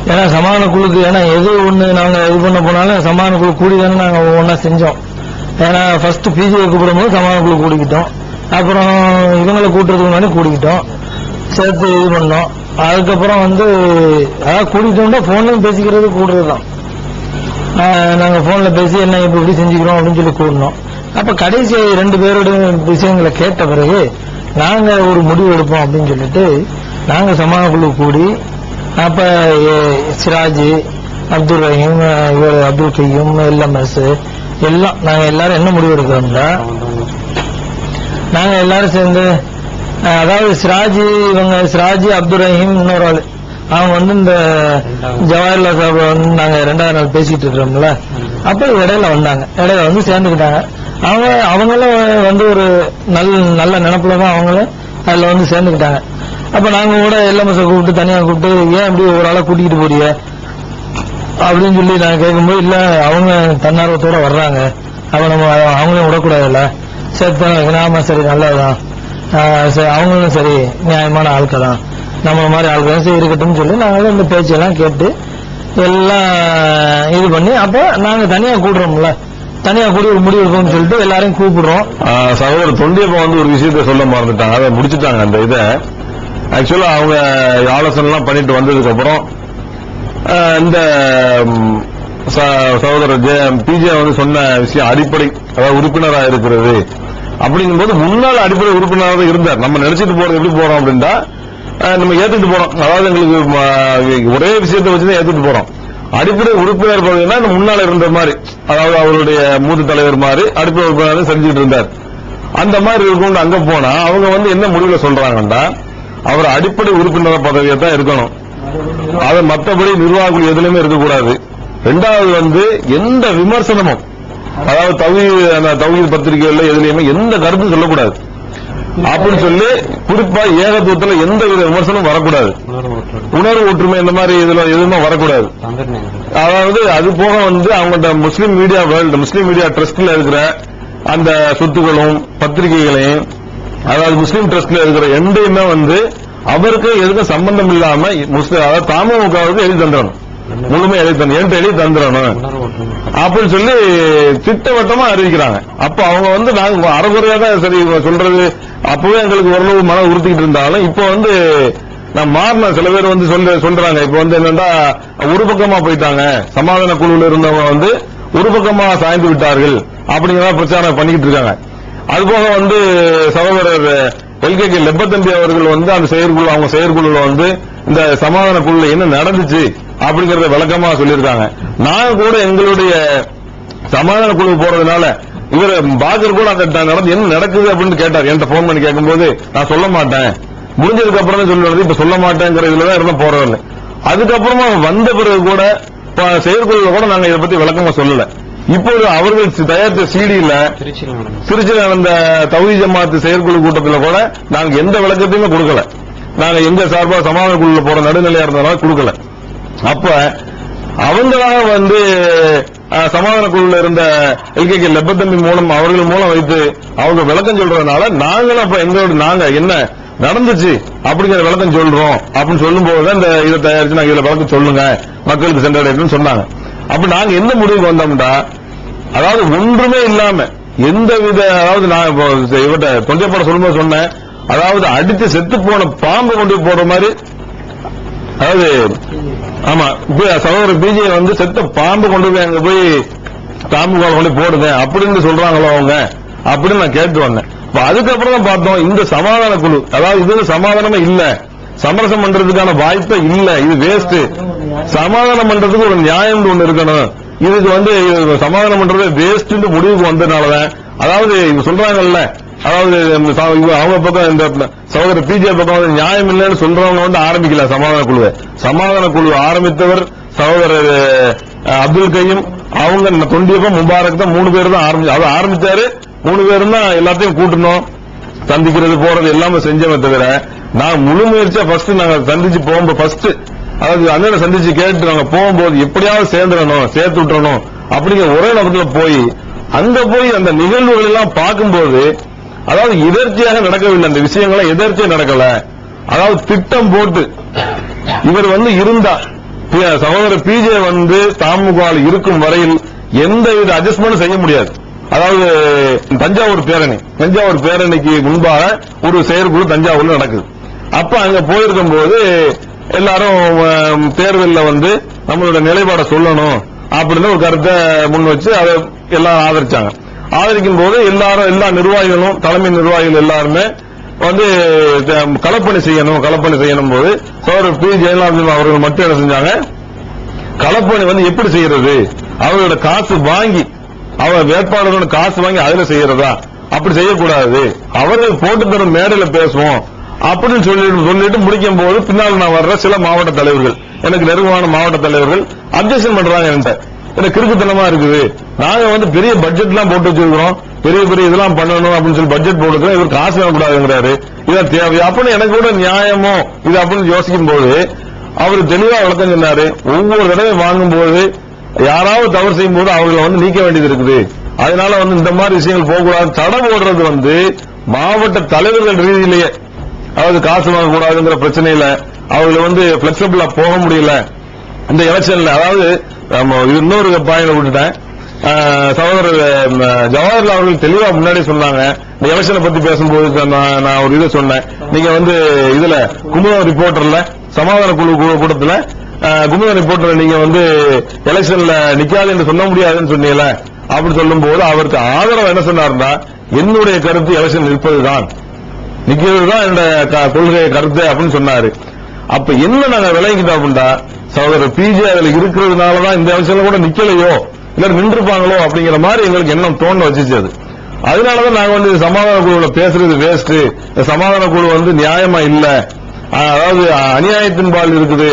ஏன்னா சமாதான குழுக்கு எது ஒண்ணு நாங்க இது பண்ண போனாலும் சமாதான குழு கூடி தானே நாங்க ஒவ்வொன்னா செஞ்சோம். ஏன்னா ஃபர்ஸ்ட் பிஜிஐ கூப்பிடும் போது சமாதான குழு கூடிக்கிட்டோம், அப்புறம் இவங்களை கூட்டுறதுக்கு முன்னாடி கூடிக்கிட்டோம், சேர்த்து இது பண்ணோம். அதுக்கப்புறம் அதாவது கூட்டிட்டோம்னா போன்லயும் பேசிக்கிறது கூடுறதுதான். நாங்க போன்ல பேசி என்ன இப்படி செஞ்சுக்கிறோம் அப்படின்னு சொல்லி கூடணும். அப்ப கடைசி 2 பேரோட விஷயங்களை கேட்ட பிறகு நாங்க ஒரு முடிவு எடுப்போம் அப்படின்னு சொல்லிட்டு நாங்க சமாதான குழு கூடி அப்ப சிராஜ், அப்துல் ரஹீம், இவர் அப்துல் கையும், எல்எம்எஸ் எல்லாம் நாங்க எல்லாரும் என்ன முடிவு எடுக்கிறோம்னா, நாங்க எல்லாரும் சேர்ந்து அதாவது சிராஜ் அப்துல் ரஹீம் இன்னொரு ஆளு அவங்க இந்த ஜவஹர்லால் சாஹிப் நாங்க 2வது நாள் பேசிட்டு இருக்கிறோம்ல, அப்ப இடையில இடையில சேர்ந்துக்கிட்டாங்க. அவங்களும் ஒரு நல்ல நினைப்புலதான் அவங்களும் அதுல சேர்ந்துக்கிட்டாங்க. அப்ப நாங்க கூட எல்எம்எஸ் கூப்பிட்டு தனியா கூப்பிட்டு ஏன் இப்படி ஒரு ஆளை கூட்டிகிட்டு போறீங்க அப்படின்னு சொல்லி நாங்க கேட்கும்போது, இல்ல அவங்க தன்னார்வத்தோட வர்றாங்க, அவங்களையும் விடக்கூடாதுல்ல, சரி ஆமா சரி நல்லதுதான், அவங்களும் சரி நியாயமான ஆட்கள் தான், நம்ம மாதிரி ஆட்கள் சரி இருக்கட்டும் சொல்லி நாங்களும் இந்த பேச்செல்லாம் கேட்டு எல்லாம் இது பண்ணி அப்ப நாங்க தனியா கூடுறோம்ல, தனியா கூடி ஒரு முடிவு எடுப்போம்னு சொல்லிட்டு எல்லாரையும் கூப்பிடுறோம். சகோதரர் தொண்டியப்ப ஒரு விஷயத்த சொல்ல மறந்துட்டாங்க, அதை முடிச்சுட்டாங்க. அந்த இதை ஆக்சுவலா அவங்க ஆலோசனை எல்லாம் பண்ணிட்டு வந்ததுக்கு அப்புறம் இந்த சகோதரர் பிஜே சொன்ன விஷயம் அடிப்படை, அதாவது உறுப்பினராக இருக்கிறது அப்படிங்கும் போது முன்னாள் அடிப்படை உறுப்பினராக இருந்தார். நம்ம நினைச்சிட்டு போறது எப்படி போறோம் அப்படின்னா நம்ம ஏத்துட்டு போறோம், அதாவது எங்களுக்கு ஒரே விஷயத்தை வச்சுதான் ஏத்துட்டு போறோம். அடிப்படை உறுப்பினர் பார்த்தீங்கன்னா முன்னாள் இருந்த மாதிரி, அதாவது அவருடைய மூத்த தலைவர் மாதிரி அடிப்படை உறுப்பினர் செஞ்சுட்டு இருந்தார். அந்த மாதிரி இருக்கும். அங்க போனா அவங்க என்ன முடிவுல சொல்றாங்கன்னா, அவர் அடிப்படை உறுப்பினர் பதவியை தான் இருக்கணும், அது மற்றபடி நிர்வாகிகள் எதுலையுமே இருக்கக்கூடாது. 2வது எந்த விமர்சனமும், அதாவது தௌஹீத் பத்திரிகைகள்ல எதுலையுமே எந்த கருத்தும் சொல்லக்கூடாது. அப்படின்னு சொல்லி குறிப்பா ஏகத்துவத்துல எந்த வித விமர்சனம் வரக்கூடாது, உணர்வு ஒற்றுமை இந்த மாதிரி இதுல எதுவுமே வரக்கூடாது. அதாவது அது போக அவங்கள்ட்ட முஸ்லீம் மீடியா வேர்ல்டு, முஸ்லீம் மீடியா ட்ரஸ்ட்ல இருக்கிற அந்த சொத்துக்களும் பத்திரிகைகளையும், அதாவது முஸ்லீம் ட்ரஸ்ட்ல இருக்கிற எண்டையுமே அவருக்கு எதுக்கும் சம்பந்தம் இல்லாம அதாவது தமுகவுக்கு எழுதி தந்துடணும், முழுமை எழுதி தந்துடணும் அப்படின்னு சொல்லி திட்டவட்டமா அறிவிக்கிறாங்க. அப்ப அவங்க நாங்க அறகுறையா தான் சரி சொல்றது, அப்பவே எங்களுக்கு ஓரளவு மன உறுத்திக்கிட்டு இருந்தாலும் இப்ப நான் மாறின சில பேர் சொல்றாங்க. இப்ப என்னன்னா ஒரு பக்கமா போயிட்டாங்க, சமாதான குழுவில் இருந்தவங்க ஒரு பக்கமா சாய்ந்து விட்டார்கள் அப்படிங்கிற பிரச்சாரம் பண்ணிக்கிட்டு இருக்காங்க. அதுபோக சகோதரர் எல்கேகே லெப்பத்தம்பி அவர்கள் அந்த செயற்குழு, அவங்க செயற்குழுல இந்த சமாதான குழுல என்ன நடந்துச்சு அப்படிங்கறத விளக்கமா சொல்லியிருக்காங்க. நாங்க கூட எங்களுடைய சமாதான குழு போறதுனால இவர் பாஜர் கூட அந்த நடந்து என்ன நடக்குது அப்படின்னு கேட்டார். என்கிட்ட போன் பண்ணி கேட்கும்போது நான் சொல்ல மாட்டேன், முடிஞ்சதுக்கு அப்புறம் தான் சொல்லுவது, இப்ப சொல்ல மாட்டேங்கிற இதுலதான் இருந்த போறதில்லை. அதுக்கப்புறமா வந்த பிறகு கூட செயற்குழுல கூட நாங்க இதை பத்தி விளக்கமா சொல்லல. இப்போது அவர்கள் தயாரித்த சிடியில திருச்சியில் நடந்த தௌஹீத் ஜமாத் செயற்குழு கூட்டத்தில் கூட நாங்க எந்த விளக்கத்தையுமே கொடுக்கல. நாங்க எங்க சார்பா சமாதான குழுல போற நடுநிலையா இருந்தனால கொடுக்கல. அப்ப அவங்களாக சமாதான குழுல இருந்த எல்கேகே லெப்பத்தம்பி மூலம் அவர்கள் மூலம் வைத்து அவங்க விளக்கம் சொல்றதுனால நாங்களும் அப்ப எங்களோட நாங்க என்ன நடந்துச்சு அப்படிங்கிற விளக்கம் சொல்றோம் அப்படின்னு சொல்லும் போதுதான் இந்த இதை தயாரிச்சு நாங்க இதுல விளக்கம் சொல்லுங்க மக்களுக்கு சென்றடையணும்னு சொன்னாங்க. அப்ப நாங்க எந்த முடிவுக்கு வந்தோம்னா, அதாவது ஒன்றுமே இல்லாம எந்தவித, அதாவது நான் இவட்ட தொண்டைப்பட சொல்லும்போது சொன்னேன், அதாவது அடித்து செத்து போன பாம்பு கொண்டு போடுற மாதிரி, அதாவது ஆமா சகோதரர் பிஜே செத்த பாம்பு கொண்டு போய் அங்க போய் தாம்பு கொண்டு போடுங்க அப்படின்னு சொல்றாங்களோ அவங்க அப்படின்னு நான் கேட்டு வந்தேன். அதுக்கப்புறம் தான் பார்த்தோம் இந்த சமாதான குழு, அதாவது இது சமாதானமே இல்ல, சமரசம் பண்றதுக்கான வாய்ப்பே இல்ல, இது வேஸ்ட். சமாதானம் பண்றதுக்கு ஒரு நியாயம் ஒண்ணு இருக்கணும், இதுக்கு சமாதானம் பண்றது வேஸ்ட் முடிவுக்கு வந்ததுனாலதான், அதாவது இவங்க சொல்றாங்கல்ல, அதாவது அவங்க பக்கம் இந்த சகோதரர் பிஜே பக்கம் நியாயம் இல்லைன்னு சொல்றவங்க ஆரம்பிக்கல சமாதான குழுவை. சமாதான குழு ஆரம்பித்தவர் சகோதரர் அப்துல் கையும், அவங்க தொண்டியப்ப முபாரக் தான் 3 பேர் தான் ஆரம்பிச்சாரு. 3 பேரும் தான் எல்லாத்தையும் கூட்டணும், சந்திக்கிறது போறது எல்லாமே செஞ்சமே தவிர, நான் முழு முயற்சியா ஃபர்ஸ்ட் நாங்க சந்திச்சு போகும்போது ஃபர்ஸ்ட், அதாவது அண்ணனை சந்திச்சு கேட்டு நாங்க போகும்போது எப்படியாவது சேர்த்து விட்டுறணும் அப்படிங்கிற ஒரே நபத்துல போய் அங்க போய் அந்த நிகழ்வுகள் எல்லாம் பார்க்கும்போது, அதாவது எதர்ச்சியாக நடக்கவில்லை, அந்த விஷயங்களை எதர்ச்சியா நடக்கல. அதாவது திட்டம் போட்டு இவர் இருந்தா சகோதரர் பிஜே தமுக இருக்கும் வரையில் எந்தவித அட்ஜஸ்ட்மெண்ட் செய்ய முடியாது. அதாவது தஞ்சாவூர் பேரணிக்கு முன்பாக ஒரு செயற்குழு தஞ்சாவூர்ல நடக்குது. அப்ப அங்க போயிருக்கும் போது எல்லாரும் தேர்தலில் நம்மளோட நிலைப்பாடை சொல்லணும் அப்படின்னு ஒரு கருத்தை முன் வச்சு அதை எல்லாம் ஆதரிச்சாங்க. ஆதரிக்கும் போது எல்லா நிர்வாகிகளும், தலைமை நிர்வாகிகள் எல்லாருமே களப்பணி செய்யணும் போது சகோதரர் பி ஜெயலலிதா அவர்கள் மட்டும் என்ன செஞ்சாங்க, களப்பணி எப்படி செய்யறது, அவர்களோட காசு வாங்கி, அவர் வேட்பாளர்களோட காசு வாங்கி அதுல செய்யறதா, அப்படி செய்யக்கூடாது, அவர்கள் போட்டு தரும் மேடையில பேசுவோம் அப்படின்னு சொல்லிட்டு முடிக்கும் போது பின்னால் நான் வர்ற சில மாவட்ட தலைவர்கள், எனக்கு நெருக்கமான மாவட்ட தலைவர்கள் அப்ஜெக்ஷன் பண்றாங்க. எனக்கு கிறுக்குத்தனமா இருக்குது, நாங்க பெரிய பட்ஜெட் எல்லாம் போட்டு வச்சிருக்கிறோம், பெரிய இதெல்லாம் பண்ணணும் அப்படின்னு சொல்லி பட்ஜெட் போட்டுக்கிறோம், இவர் காசு வாங்கக்கூடாதுங்கிறாரு, இதான் தேவையா அப்படின்னு எனக்கு கூட நியாயமோ இது அப்படின்னு யோசிக்கும் போது அவர் தெளிவா விளக்கம் சொன்னாரு. ஒவ்வொரு தடவை வாங்கும் போது யாராவது தவறு செய்யும் போது அவர்களை நீக்க வேண்டியது இருக்குது, அதனால இந்த மாதிரி விஷயங்கள் போகக்கூடாது. தடை போடுறது மாவட்ட தலைவர்கள் ரீதியிலேயே, அதாவது காசு வாங்கக்கூடாதுங்கிற பிரச்சனையில அவங்களை பிளெக்சிபிளா போக முடியல இந்த எலெக்ஷன்ல. அதாவது இன்னொரு பாயிண்ட் விட்டுட்டேன், சகோதரர் ஜவஹர்லால் அவர்கள் தெளிவா முன்னாடி சொன்னாங்க. இந்த எலெக்ஷனை பத்தி பேசும்போது நான் ஒரு இதை சொன்னேன், நீங்க இதுல குமுதம் ரிப்போர்ட்டர்ல சமாதான குழு கூட்டத்துல குமுதம் ரிப்போர்ட்டர் நீங்க எலெக்ஷன்ல நிக்காது என்று சொல்ல முடியாதுன்னு சொன்னீங்கல்ல, அப்படி சொல்லும் போது அவருக்கு ஆதரவு என்ன சொன்னார்னா, என்னுடைய கருத்து எலெக்ஷன் நிற்பதுதான், நிக்கிறதுதான் என்னோட கொள்கை கருத்து அப்படின்னு சொன்னாரு. அப்ப என்ன நாங்க விளங்கிட்டோம் அப்படின்னா, சகோதரர் பிஜே அதுல இருக்கிறதுனாலதான் இந்த எலெக்ஷன்ல கூட நிக்கலையோ இல்ல நின்றுப்பாங்களோ அப்படிங்கிற மாதிரி எங்களுக்கு எண்ணம் தோண வச்சுச்சு. அது அதனாலதான் நாங்க சமாதான குழுல பேசுறது வேஸ்ட், சமாதான குழு நியாயமா இல்ல, அதாவது அநியாயத்தின் பால் இருக்குது,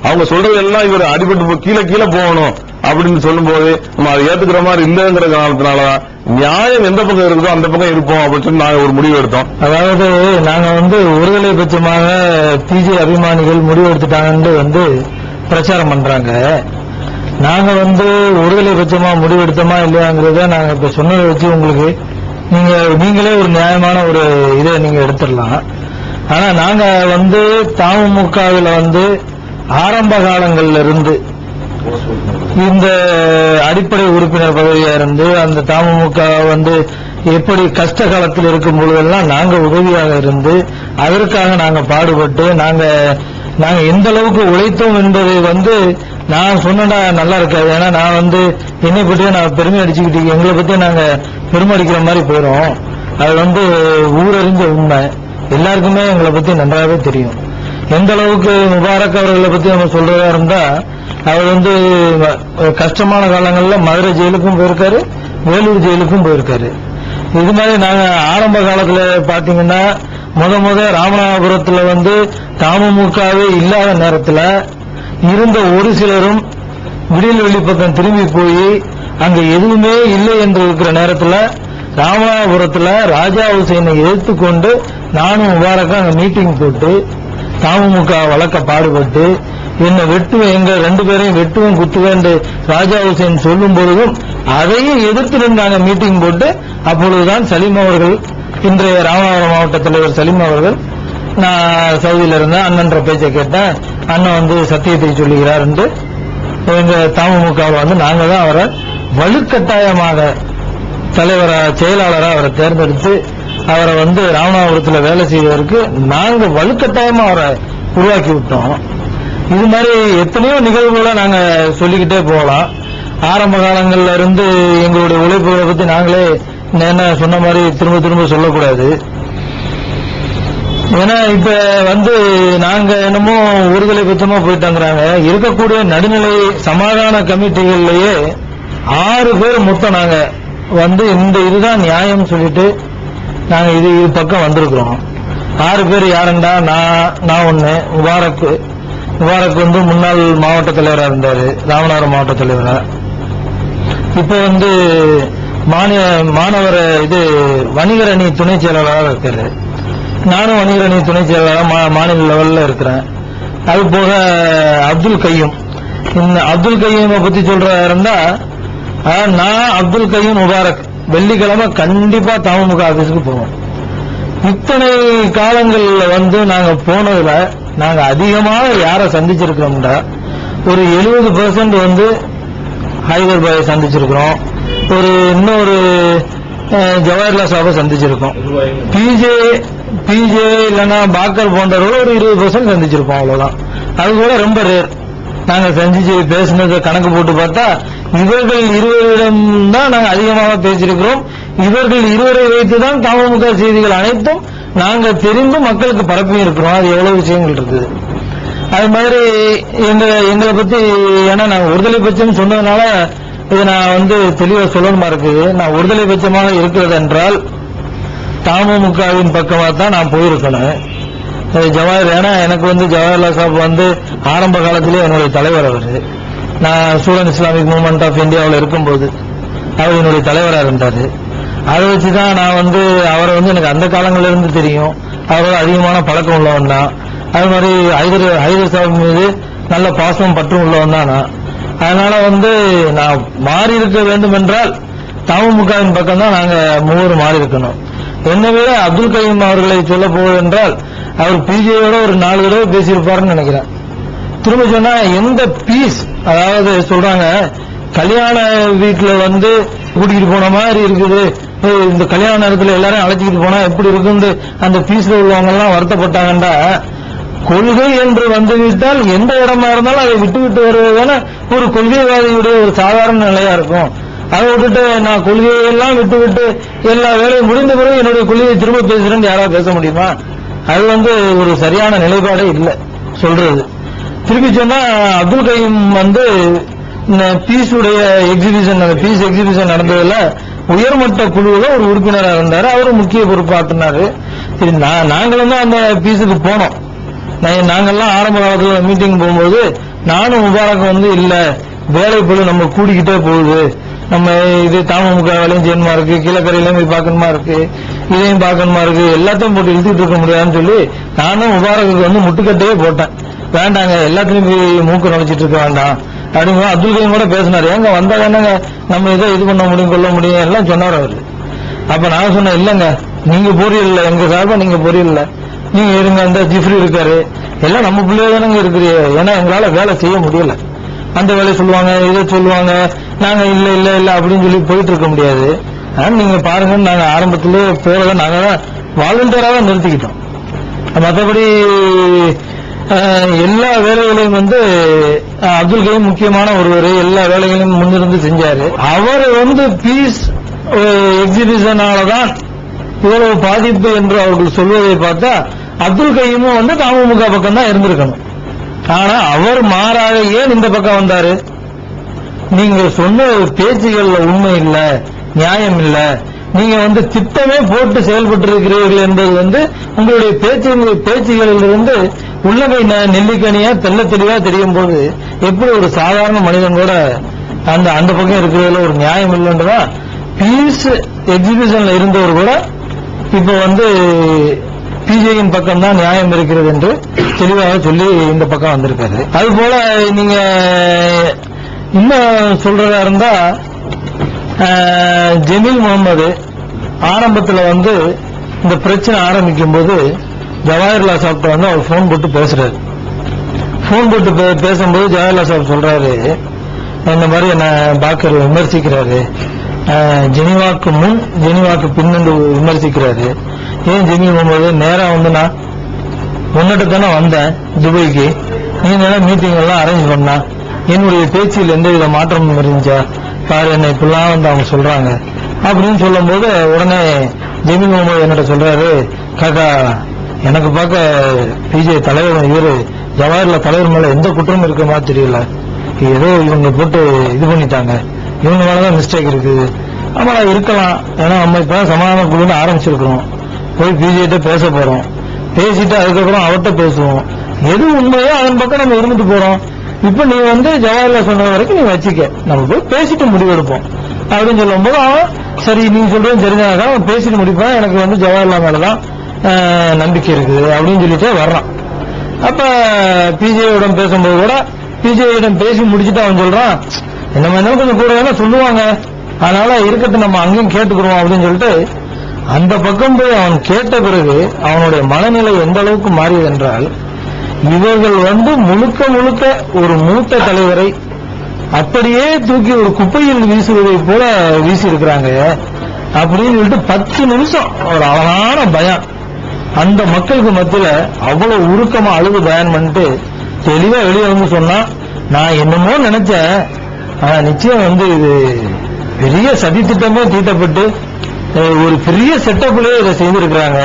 அவங்க சொல்றது எல்லாம் இவர் அடிபட்டு கீழே போகணும் அப்படின்னு சொல்லும் போது நம்ம அதை ஏத்துக்கிற மாதிரி இல்லைங்கிற காரணத்தினாலதான் நியாயம் எந்த பக்கம் இருக்குதோ அந்த பக்கம் இருப்போம் அப்படின்னு சொல்லி நாங்க ஒரு முடிவு எடுத்தோம். அதாவது நாங்க ஒருதலை பட்சமாக பிஜே அபிமானிகள் முடிவு எடுத்துட்டாங்கன்னு பிரச்சாரம் பண்றாங்க. நாங்க ஒருதலை பட்சமா முடிவு எடுத்தோமா இல்லையாங்கிறத நாங்க இப்ப சொன்னதை வச்சு உங்களுக்கு நீங்களே ஒரு நியாயமான ஒரு இதை நீங்க எடுத்துடலாம். ஆனா நாங்க தமுமுகவில் ஆரம்ப காலங்கள்ல இருந்து இந்த அடிப்படை உறுப்பினர் பதவியா இருந்து அந்த தமுமுக எப்படி கஷ்ட காலத்தில் இருக்கும் பொழுதெல்லாம் நாங்க உதவியாக இருந்து அதற்காக நாங்க பாடுபட்டு நாங்க எந்த அளவுக்கு உழைத்தோம் என்பதை நான் சொன்னா நல்லா இருக்காது. ஏன்னா நான் என்னை பற்றியே நான் பெருமை அடிச்சுக்கிட்டு எங்களை பத்தி நாங்க பெருமை அடிக்கிற மாதிரி போயிடும். அது ஊரறிஞ்ச உண்மை. எல்லாருக்குமே எங்களை பத்தி நன்றாகவே தெரியும். எந்த அளவுக்கு முபாரக் அவர்களை பத்தி நம்ம சொல்றதா இருந்தா அவர் கஷ்டமான காலங்கள்ல மதுரை ஜெயிலுக்கும் போயிருக்காரு, வேலூர் ஜெயிலுக்கும் போயிருக்காரு. இது மாதிரி நாங்க ஆரம்ப காலத்துல பாத்தீங்கன்னா முத ராமநாதபுரத்துல தமுமுகவே இல்லாத நேரத்துல இருந்த ஒரு சிலரும் விடியல் வெளி பக்கம் திரும்பி போய் அங்க எதுவுமே இல்லை என்று இருக்கிற நேரத்துல ராமநாதபுரத்துல ராஜா ஹுசைனை எதிர்த்துக்கொண்டு நானும் முபாரக்கா அங்க மீட்டிங் போட்டு தமுமுக வழக்க பாடுபட்டு என்ன வெட்டுவேன், எங்க 2 பேரையும் வெட்டுவேன் குத்துவேன் ராஜா ஹுசைன் சொல்லும் பொழுதும் அதையும் எதிர்த்து நின்றாங்க மீட்டிங் போட்டு. அப்பொழுதுதான் சலீம் அவர்கள், இன்றைய ராமநாதபுரம் மாவட்ட தலைவர் சலீம் அவர்கள், நான் சவுதியில இருந்தேன், அண்ணன்ற பேச்சை கேட்டேன், அண்ணன் சத்தியத்தை சொல்லுகிறார் என்று எங்க தமுமுகவில் நாங்க தான் அவரை வலுக்கட்டாயமாக செயலாளராக அவரை தேர்ந்தெடுத்து அவரை ராமநாதபுரத்தில் வேலை செய்வதற்கு நாங்க வலுக்கட்டாயமா அவரை உருவாக்கி விட்டோம். இது மாதிரி எத்தனையோ நிகழ்வுகளை நாங்க சொல்லிக்கிட்டே போகலாம். ஆரம்ப காலங்கள்ல இருந்து எங்களுடைய உழைப்புகளை பத்தி நாங்களே என்ன சொன்ன மாதிரி திரும்ப திரும்ப சொல்லக்கூடாது. ஏன்னா இப்ப நாங்க என்னமோ ஒருதலை பட்சமா போயிட்டாங்கிறாங்க. இருக்கக்கூடிய நடுநிலை சமாதான கமிட்டிகள்லயே 6 பேர் மொத்தம் நாங்க இந்த இதுதான் நியாயம் சொல்லிட்டு நாங்க இது பக்கம் வந்திருக்கிறோம். 6 பேர் யாருண்டா, நான் ஒண்ணு, முபாரக் முன்னாள் மாவட்ட தலைவராக இருந்தாரு, ராமநாதபுரம் மாவட்ட தலைவரா. இப்ப மாணவர் வணிகர் அணி துணை செயலாளராக இருக்காரு. நானும் வணிகர் அணி துணை செயலாளராக மாநில லெவல்ல இருக்கிறேன். அது போக அப்துல் கையூம், அப்துல் கையூமை பத்தி சொல்றதா இருந்தா நான் அப்துல் கையூம் முபாரக் வெள்ளிக்கிழமை கண்டிப்பா தமுமுக ஆபீஸுக்கு போவோம். இத்தனை காலங்கள்ல நாங்க போனதுல நாங்க அதிகமாக யாரை சந்திச்சிருக்கிறோம்டா ஒரு 70% ஹைதராபாத்தை சந்திச்சிருக்கிறோம். இன்னொரு ஜவஹர்லால் சாஹிபை சந்திச்சிருக்கோம். பிஜே இல்லைன்னா பாக்கர் போன்றவர்கள் ஒரு 20% சந்திச்சிருப்போம். அவ்வளவுதான். அது கூட ரொம்ப ரேர். நாங்க சந்திச்சு பேசினதை கணக்கு போட்டு பார்த்தா இவர்கள் 20 தான் நாங்க அதிகமாக பேசியிருக்கிறோம். இவர்கள் 20 வைத்துதான் தமுமுக செய்திகள் அனைத்தும் நாங்க தெரிந்து மக்களுக்கு பரப்பி இருக்கிறோம். அது எவ்வளவு விஷயங்கள் இருக்குது. அது மாதிரி எங்களை பத்தி, ஏன்னா நாங்க ஒருதலை பட்சம் சொன்னதுனால இதை நான் தெளிவா சொல்லணுமா இருக்குது. நான் ஒருதலை பட்சமாக இருக்கிறது என்றால் தமுமுகவின் பக்கமா தான் நான் போயிருக்கணும். ஏன்னா எனக்கு ஜவஹர்லால் சாஹிப் ஆரம்ப காலத்திலே என்னுடைய தலைவர் அவரு. நான் ஸ்டூடெண்ட் இஸ்லாமிக் மூவ்மெண்ட் ஆஃப் இந்தியாவில் இருக்கும்போது அவர் என்னுடைய தலைவராக இருந்தாரு. அதை வச்சுதான் நான் அவரை எனக்கு அந்த காலங்கள்ல இருந்து தெரியும். அவரோட அதிகமான பழக்கம் உள்ளவன் தான். அது மாதிரி ஹைதர் சாஹிப் மீது நல்ல பாசம் பற்றும் உள்ளவன் தான் நான். அதனால நான் மாறி இருக்க வேண்டும் என்றால் தமுமுகவின் பக்கம் தான் நாங்க மூவரும் மாறி இருக்கணும். என்னை விட அப்துல் கையூம் அவர்களை சொல்ல போவது என்றால் அவர் பிஜேயோட ஒரு 4 தடவை பேசியிருப்பாருன்னு நினைக்கிறேன். திரும்ப சொன்னா எந்த பீஸ், அதாவது சொல்றாங்க கல்யாண வீட்டுல கூட்டிகிட்டு போன மாதிரி இருக்குது, இந்த கல்யாண நேரத்துல எல்லாரும் அழைச்சிக்கிட்டு போனா எப்படி இருக்கு அந்த பீஸ்ல உள்ளவங்க எல்லாம் வருத்தப்பட்டாங்கண்டா. கொள்கை என்று வந்துவிட்டால் எந்த இடமா இருந்தாலும் அதை விட்டு வருவதான ஒரு கொள்கைவாதியுடைய ஒரு சாதாரண நிலையா இருக்கும். அதை விட்டுட்டு நான் கொள்கையெல்லாம் விட்டு எல்லா வேலையும் முடிந்த பிறகு என்னுடைய கொள்கையை திரும்ப பேசுறேன்னு யாராவது பேச முடியுமா? அது ஒரு சரியான நிலைப்பாடே இல்லை சொல்றது. திருப்பி சொன்னா அப்துல் கையூம் பீஸ் உடைய எக்ஸிபிஷன், பீஸ் எக்ஸிபிஷன் நடந்ததுல உயர்மட்ட குழுவில் ஒரு உறுப்பினராக இருந்தாரு. அவரும் முக்கிய பொறுப்பாற்றினாரு. சரி, நாங்களும் தான் அந்த பீஸுக்கு போனோம். நாங்கெல்லாம் ஆரம்ப காலத்துல மீட்டிங் போகும்போது நானும் முபாரக் இல்ல வேலை போல நம்ம கூடிக்கிட்டே போகுது. நம்ம இது தமுக வேலையும் செய்யணுமா இருக்கு, கீழக்கரையிலையும் போய் பார்க்கணுமா இருக்கு, இதையும் பார்க்கணுமா இருக்கு, எல்லாத்தையும் போட்டு இழுத்துட்டு இருக்க முடியாதுன்னு சொல்லி நானும் முபாரக்கு வந்து முட்டுக்கட்டையே போட்டேன். வேண்டாங்க, எல்லாத்தையும் போய் மூக்கு நுழைச்சிட்டு இருக்க வேண்டாம் அப்படின்னு அப்துல் கலாம் கூட பேசினாரு. ஏங்க வந்தா வேணாங்க நம்ம இதை இது பண்ண முடியும் கொள்ள முடியும் எல்லாம் சொன்னார் அவரு. அப்ப நான் சொன்னேன், இல்லங்க நீங்க பொரியல, எங்க சார்பா நீங்க பொரியல, நீங்க இருங்க, அந்த ஜிப்ரி இருக்காரு, எல்லாம் நம்ம பிள்ளைய தானங்க இருக்கிறீங்க. ஏன்னா எங்களால வேலை செய்ய முடியல. அந்த வேலையை சொல்லுவாங்க, இதை சொல்லுவாங்க, நாங்க இல்ல இல்ல இல்ல அப்படின்னு சொல்லி போயிட்டு இருக்க முடியாது. நீங்க பாருங்க, நாங்க ஆரம்பத்திலே போறத நாங்க தான் வாலண்டியராக நிறுத்திக்கிட்டோம். மற்றபடி எல்லா வேலைகளையும் வந்து அப்துல் கலாம் முக்கியமான ஒருவர், எல்லா வேலைகளையும் முன்னிருந்து செஞ்சாரு. அவர் வந்து பீஸ் எக்ஸிபிஷனாலதான் இவ்வளவு பாதிப்பு என்று அவர்கள் சொல்வதை பார்த்தா அப்துல் கலாமும் வந்து தமுக பக்கம் தான் இருந்திருக்கணும். ஆனா அவர் மாறாக ஏன் இந்த பக்கம் வந்தாரு? நீங்க சொன்ன பேச்சுகள்ல உண்மை இல்ல, நியாயம் இல்ல, நீங்க வந்து திட்டமே போட்டு செயல்பட்டு இருக்கிறீர்கள் என்பது வந்து உங்களுடைய பேச்சுகளிலிருந்து உள்ளகை நெல்லிக்கனியா தெல்ல தெளிவா தெரியும் போது எப்படி ஒரு சாதாரண மனிதன் கூட அந்த பக்கம் இருக்கிறதுல ஒரு நியாயம் இல்லைன்றதா பீஸ் எக்ஸிபிஷன்ல இருந்தவர் கூட இப்ப வந்து பிஜேயின் பக்கம் தான் நியாயம் இருக்கிறது என்று தெளிவாக சொல்லி இந்த பக்கம் வந்திருக்காரு. அது போல நீங்க இன்னும் சொல்றதா இருந்தா ஜமீல் முகமது ஆரம்பத்துல வந்து இந்த பிரச்சனை ஆரம்பிக்கும் போது ஜவாஹர்லால் சாப்பிட்ட வந்து அவர் போன் போட்டு பேசுறாரு. போன் போட்டு பேசும்போது ஜவாஹர்லால் சாப் சொல்றாரு, இந்த மாதிரி என்ன பாக்கர் விமர்சிக்கிறாரு, ஜெனிவாக்கு முன் ஜெனிவாக்கு பின்னு விமர்சிக்கிறாரு. ஏன் ஜமீல் முகமது நேரா வந்து நான் உன்னிட்ட தானே வந்தேன் துபாய்க்கு, நீ தானே மீட்டிங் எல்லாம் அரேஞ்ச் பண்ணா, என்னுடைய பேச்சில் எந்தவித மாற்றமும் இருந்துச்சா பாரு, என்ன இப்பெல்லாம் வந்து அவங்க சொல்றாங்க அப்படின்னு சொல்லும் போது உடனே ஜமீல் முகமது என்னிட்ட சொல்றாரு, காக்கா எனக்கு பார்க்க பிஜே தலைவர் இவரு ஜவாஹர்லால் தலைவர் மேல எந்த குற்றமும் இருக்க மாதிரி தெரியல, ஏதோ இவங்க போட்டு இது பண்ணிட்டாங்க, இவங்க மேலதான் மிஸ்டேக் இருக்குது. ஆமா இருக்கலாம், ஏன்னா நம்ம இப்ப சமாதான குழுன்னு ஆரம்பிச்சிருக்கிறோம், போய் பிஜேட்ட பேச போறோம், பேசிட்டு அதுக்கப்புறம் அவர்கிட்ட பேசுவோம், எது உண்மையோ அதன் பக்கம் நம்ம இருந்துட்டு போறோம். இப்ப நீ வந்து ஜவாஹர்லால் சொன்ன வரைக்கும் நீ வச்சுக்க, நம்ம போய் பேசிட்டு முடிவெடுப்போம் அப்படின்னு சொல்லும் போது அவன் சரி நீங்க சொல்றது தெரிஞ்சாதான் அவன் பேசிட்டு முடிப்பான், எனக்கு வந்து ஜவாஹர்லால் மேலதான் நம்பிக்கை இருக்குது அப்படின்னு சொல்லிட்டு வர்றான். அப்ப பிஜேயிடம் பேசும்போது கூட பிஜேயிடம் பேசி முடிச்சுட்டு அவன் சொல்றான், என்ன மாதிரி கொஞ்சம் கூட வேணா சொல்லுவாங்க, அதனால இருக்கட்டும் நம்ம அங்கேயும் கேட்டுக்கிறோம் அப்படின்னு சொல்லிட்டு அந்த பக்கம் போய் அவன் கேட்ட பிறகு அவனுடைய மனநிலை எந்த அளவுக்கு மாறியது என்றால், இவர்கள் வந்து முழுக்க முழுக்க ஒரு மூத்த தலைவரை அப்படியே தூக்கி ஒரு குப்பையில் வீசுவதை போல வீசி இருக்கிறாங்க அப்படின்னு சொல்லிட்டு 10 நிமிஷம் ஒரு அழகான பயான் அந்த மக்களுக்கு மத்தியில அவ்வளவு உருக்கமா அழுது பயான் பண்ணிட்டு தெளிவா வெளியே வந்து சொன்னா, நான் என்னமோ நினைச்சேன், நிச்சயம் வந்து இது பெரிய சதி திட்டமே தீட்டப்பட்டு ஒரு பெரிய செட்டப்லயே இதை செய்திருக்கிறாங்க,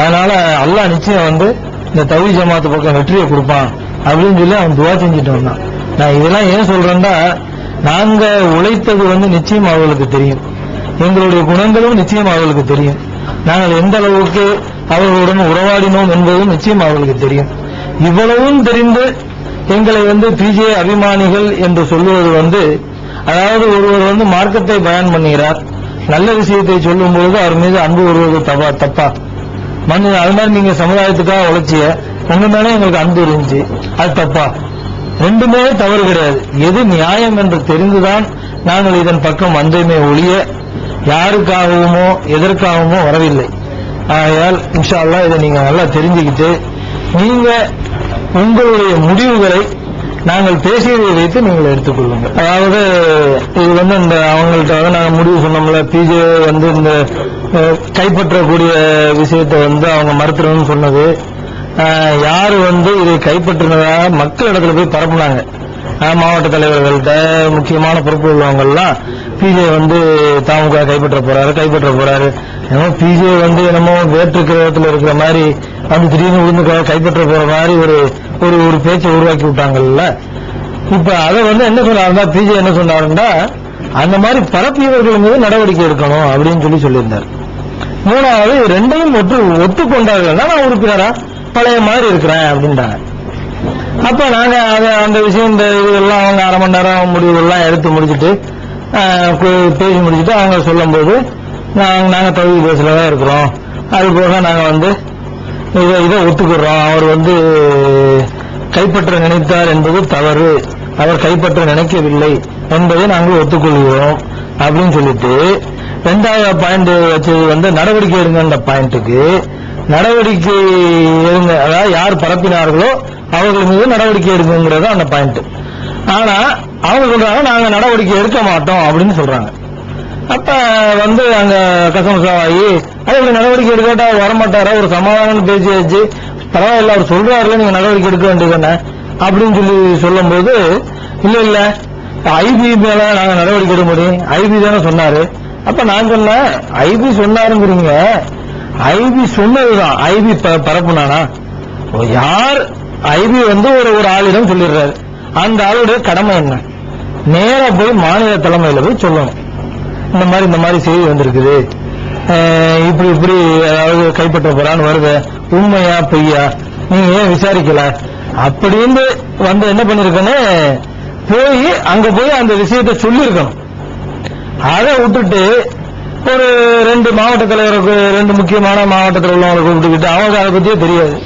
அதனால அல்லாஹ் நிச்சயம் வந்து இந்த தௌஹீத் ஜமாத் பக்கம் வெற்றியை கொடுப்பான் அப்படின்னு சொல்லி அவன் துவா செஞ்சுட்டு வந்தான். நான் இதெல்லாம் ஏன் சொல்றேன்னா, நாங்க உழைத்தது வந்து நிச்சயம் அவர்களுக்கு தெரியும், எங்களுடைய குணங்களும் நிச்சயம் அவர்களுக்கு தெரியும், நாங்கள் எந்த அளவுக்கு அவர்களுடன் உறவாடினோம் என்பதும் நிச்சயம் அவர்களுக்கு தெரியும். இவ்வளவும் தெரிந்து எங்களை வந்து பிஜே அபிமானிகள் என்று சொல்லுவது வந்து, அதாவது ஒருவர் வந்து மார்க்கத்தை பயன் பண்ணுகிறார், நல்ல விஷயத்தை சொல்லும் பொழுது அவர் மீது அன்பு வருவது தப்பா? அது மாதிரி நீங்க சமுதாயத்துக்காக உழைச்சிய உங்க மேலே எங்களுக்கு அன்பு இருந்துச்சு, அது தப்பா? ரெண்டுமே தவறு கிடையாது. எது நியாயம் என்று தெரிந்துதான் நாங்கள் இதன் பக்கம் வந்தேமே ஒழிய யாருக்காகவுமோ எதற்காகவுமோ வரவில்லை. ஆகையால் இன்ஷா அல்லாஹ் இதை நீங்க நல்லா தெரிஞ்சுக்கிட்டு நீங்க உங்களுடைய முடிவுகளை நாங்கள் பேசியதை வைத்து நீங்கள் எடுத்துக்கொள்ளுங்கள். அதாவது இது வந்து இந்த அவங்கள்ட்ட வந்து நாங்கள் முடிவு சொன்னோம்ல, பிஜே வந்து இந்த கைப்பற்றக்கூடிய விஷயத்தை வந்து அவங்க மறுத்துறோம்னு சொன்னது, யாரு வந்து இதை கைப்பற்றினதாக மக்கள் இடத்துல போய் பரப்புனாங்க. மாவட்ட தலைவர்கள்ட்ட முக்கியமான பொறுப்பு உள்ளவங்கெல்லாம் பிஜே வந்து தமுக கைப்பற்ற போறாரு, ஏன்னா பிஜே வந்து என்னமோ வேற்று கிரகத்தில் இருக்கிற மாதிரி வந்து திடீர்னு விழுந்து கைப்பற்ற போற மாதிரி ஒரு பேச்சை உருவாக்கி விட்டாங்கல்ல. இப்ப அதை வந்து என்ன சொன்னாருன்னா, பிஜே என்ன சொன்னாருன்னா, அந்த மாதிரி பரப்பியவர்கள் மீது நடவடிக்கை எடுக்கணும் அப்படின்னு சொல்லியிருந்தார். மூணாவது ரெண்டையும் ஒத்துக்கொண்டார்கள், நான் உறுப்பினரா பழைய மாதிரி இருக்கிறேன் அப்படின்றாங்க. அப்ப நாங்க அந்த விஷயம் இந்த இதெல்லாம் அவங்க அரை மணி நேரம் முடிவுகள்லாம் எடுத்து முடிச்சுட்டு பேசி முடிச்சுட்டு அவங்க சொல்லும் போது நாங்க தகுதி பேசலதான் இருக்கிறோம், அது போக நாங்க வந்து இதை ஒத்துக்கிறோம், அவர் வந்து கைப்பற்ற நினைத்தார் என்பது தவறு, அவர் கைப்பற்ற நினைக்கவில்லை என்பதை நாங்கள் ஒத்துக்கொள்கிறோம் அப்படின்னு சொல்லிட்டு 2வது பாயிண்ட் வச்சது வந்து நடவடிக்கை எடுங்க பாயிண்ட்டுக்கு நடவடிக்கை எடுங்க, அதாவது யார் பரப்பினார்களோ அவர்கள் மீது நடவடிக்கை எடுங்கிறது அந்த பாயிண்ட். ஆனா அவங்க சொல்றாங்க நாங்க நடவடிக்கை எடுக்க மாட்டோம் அப்படின்னு சொல்றாங்க. அப்ப வந்து அங்க கசமசாவாகி அது நடவடிக்கை எடுக்கட்டா வரமாட்டாரா, ஒரு சமாதானம் பேசி வச்சு பரவாயில்ல அவர் சொல்றாருல நீங்க நடவடிக்கை எடுக்க வேண்டியதுதானே அப்படின்னு சொல்லி சொல்லும் போது இல்ல ஐபி மேல நாங்க நடவடிக்கை எடுக்க முடியும், ஐபி தானே சொன்னாரு. அப்ப நான் சொன்னேன் ஐபி சொன்னாருங்கிறீங்க, ஐபி சொன்னதுதான் ஐபி பரப்புனானா? யார் ஐபி வந்து ஒரு ஆளிடம் சொல்லிடுறாரு, அந்த ஆளுடைய கடமை என்ன? நேரா போய் மாநில தலைமையில போய் சொல்லணும், இந்த மாதிரி செய்தி வந்திருக்குது, இப்படி அதாவது கைப்பற்ற போறான்னு வருது, உண்மையா பொய்யா நீங்க ஏன் விசாரிக்கல அப்படின்னு வந்து என்ன பண்ணிருக்கேன்னு போய் அங்க போய் அந்த விஷயத்தை சொல்லியிருக்கணும். அதை விட்டுட்டு ஒரு 2 மாவட்ட தலைவருக்கு 2 முக்கியமான மாவட்டத்தில் உள்ளவங்களை கூப்பிட்டுக்கிட்டு அவங்க அதை பத்தியே தெரியாது,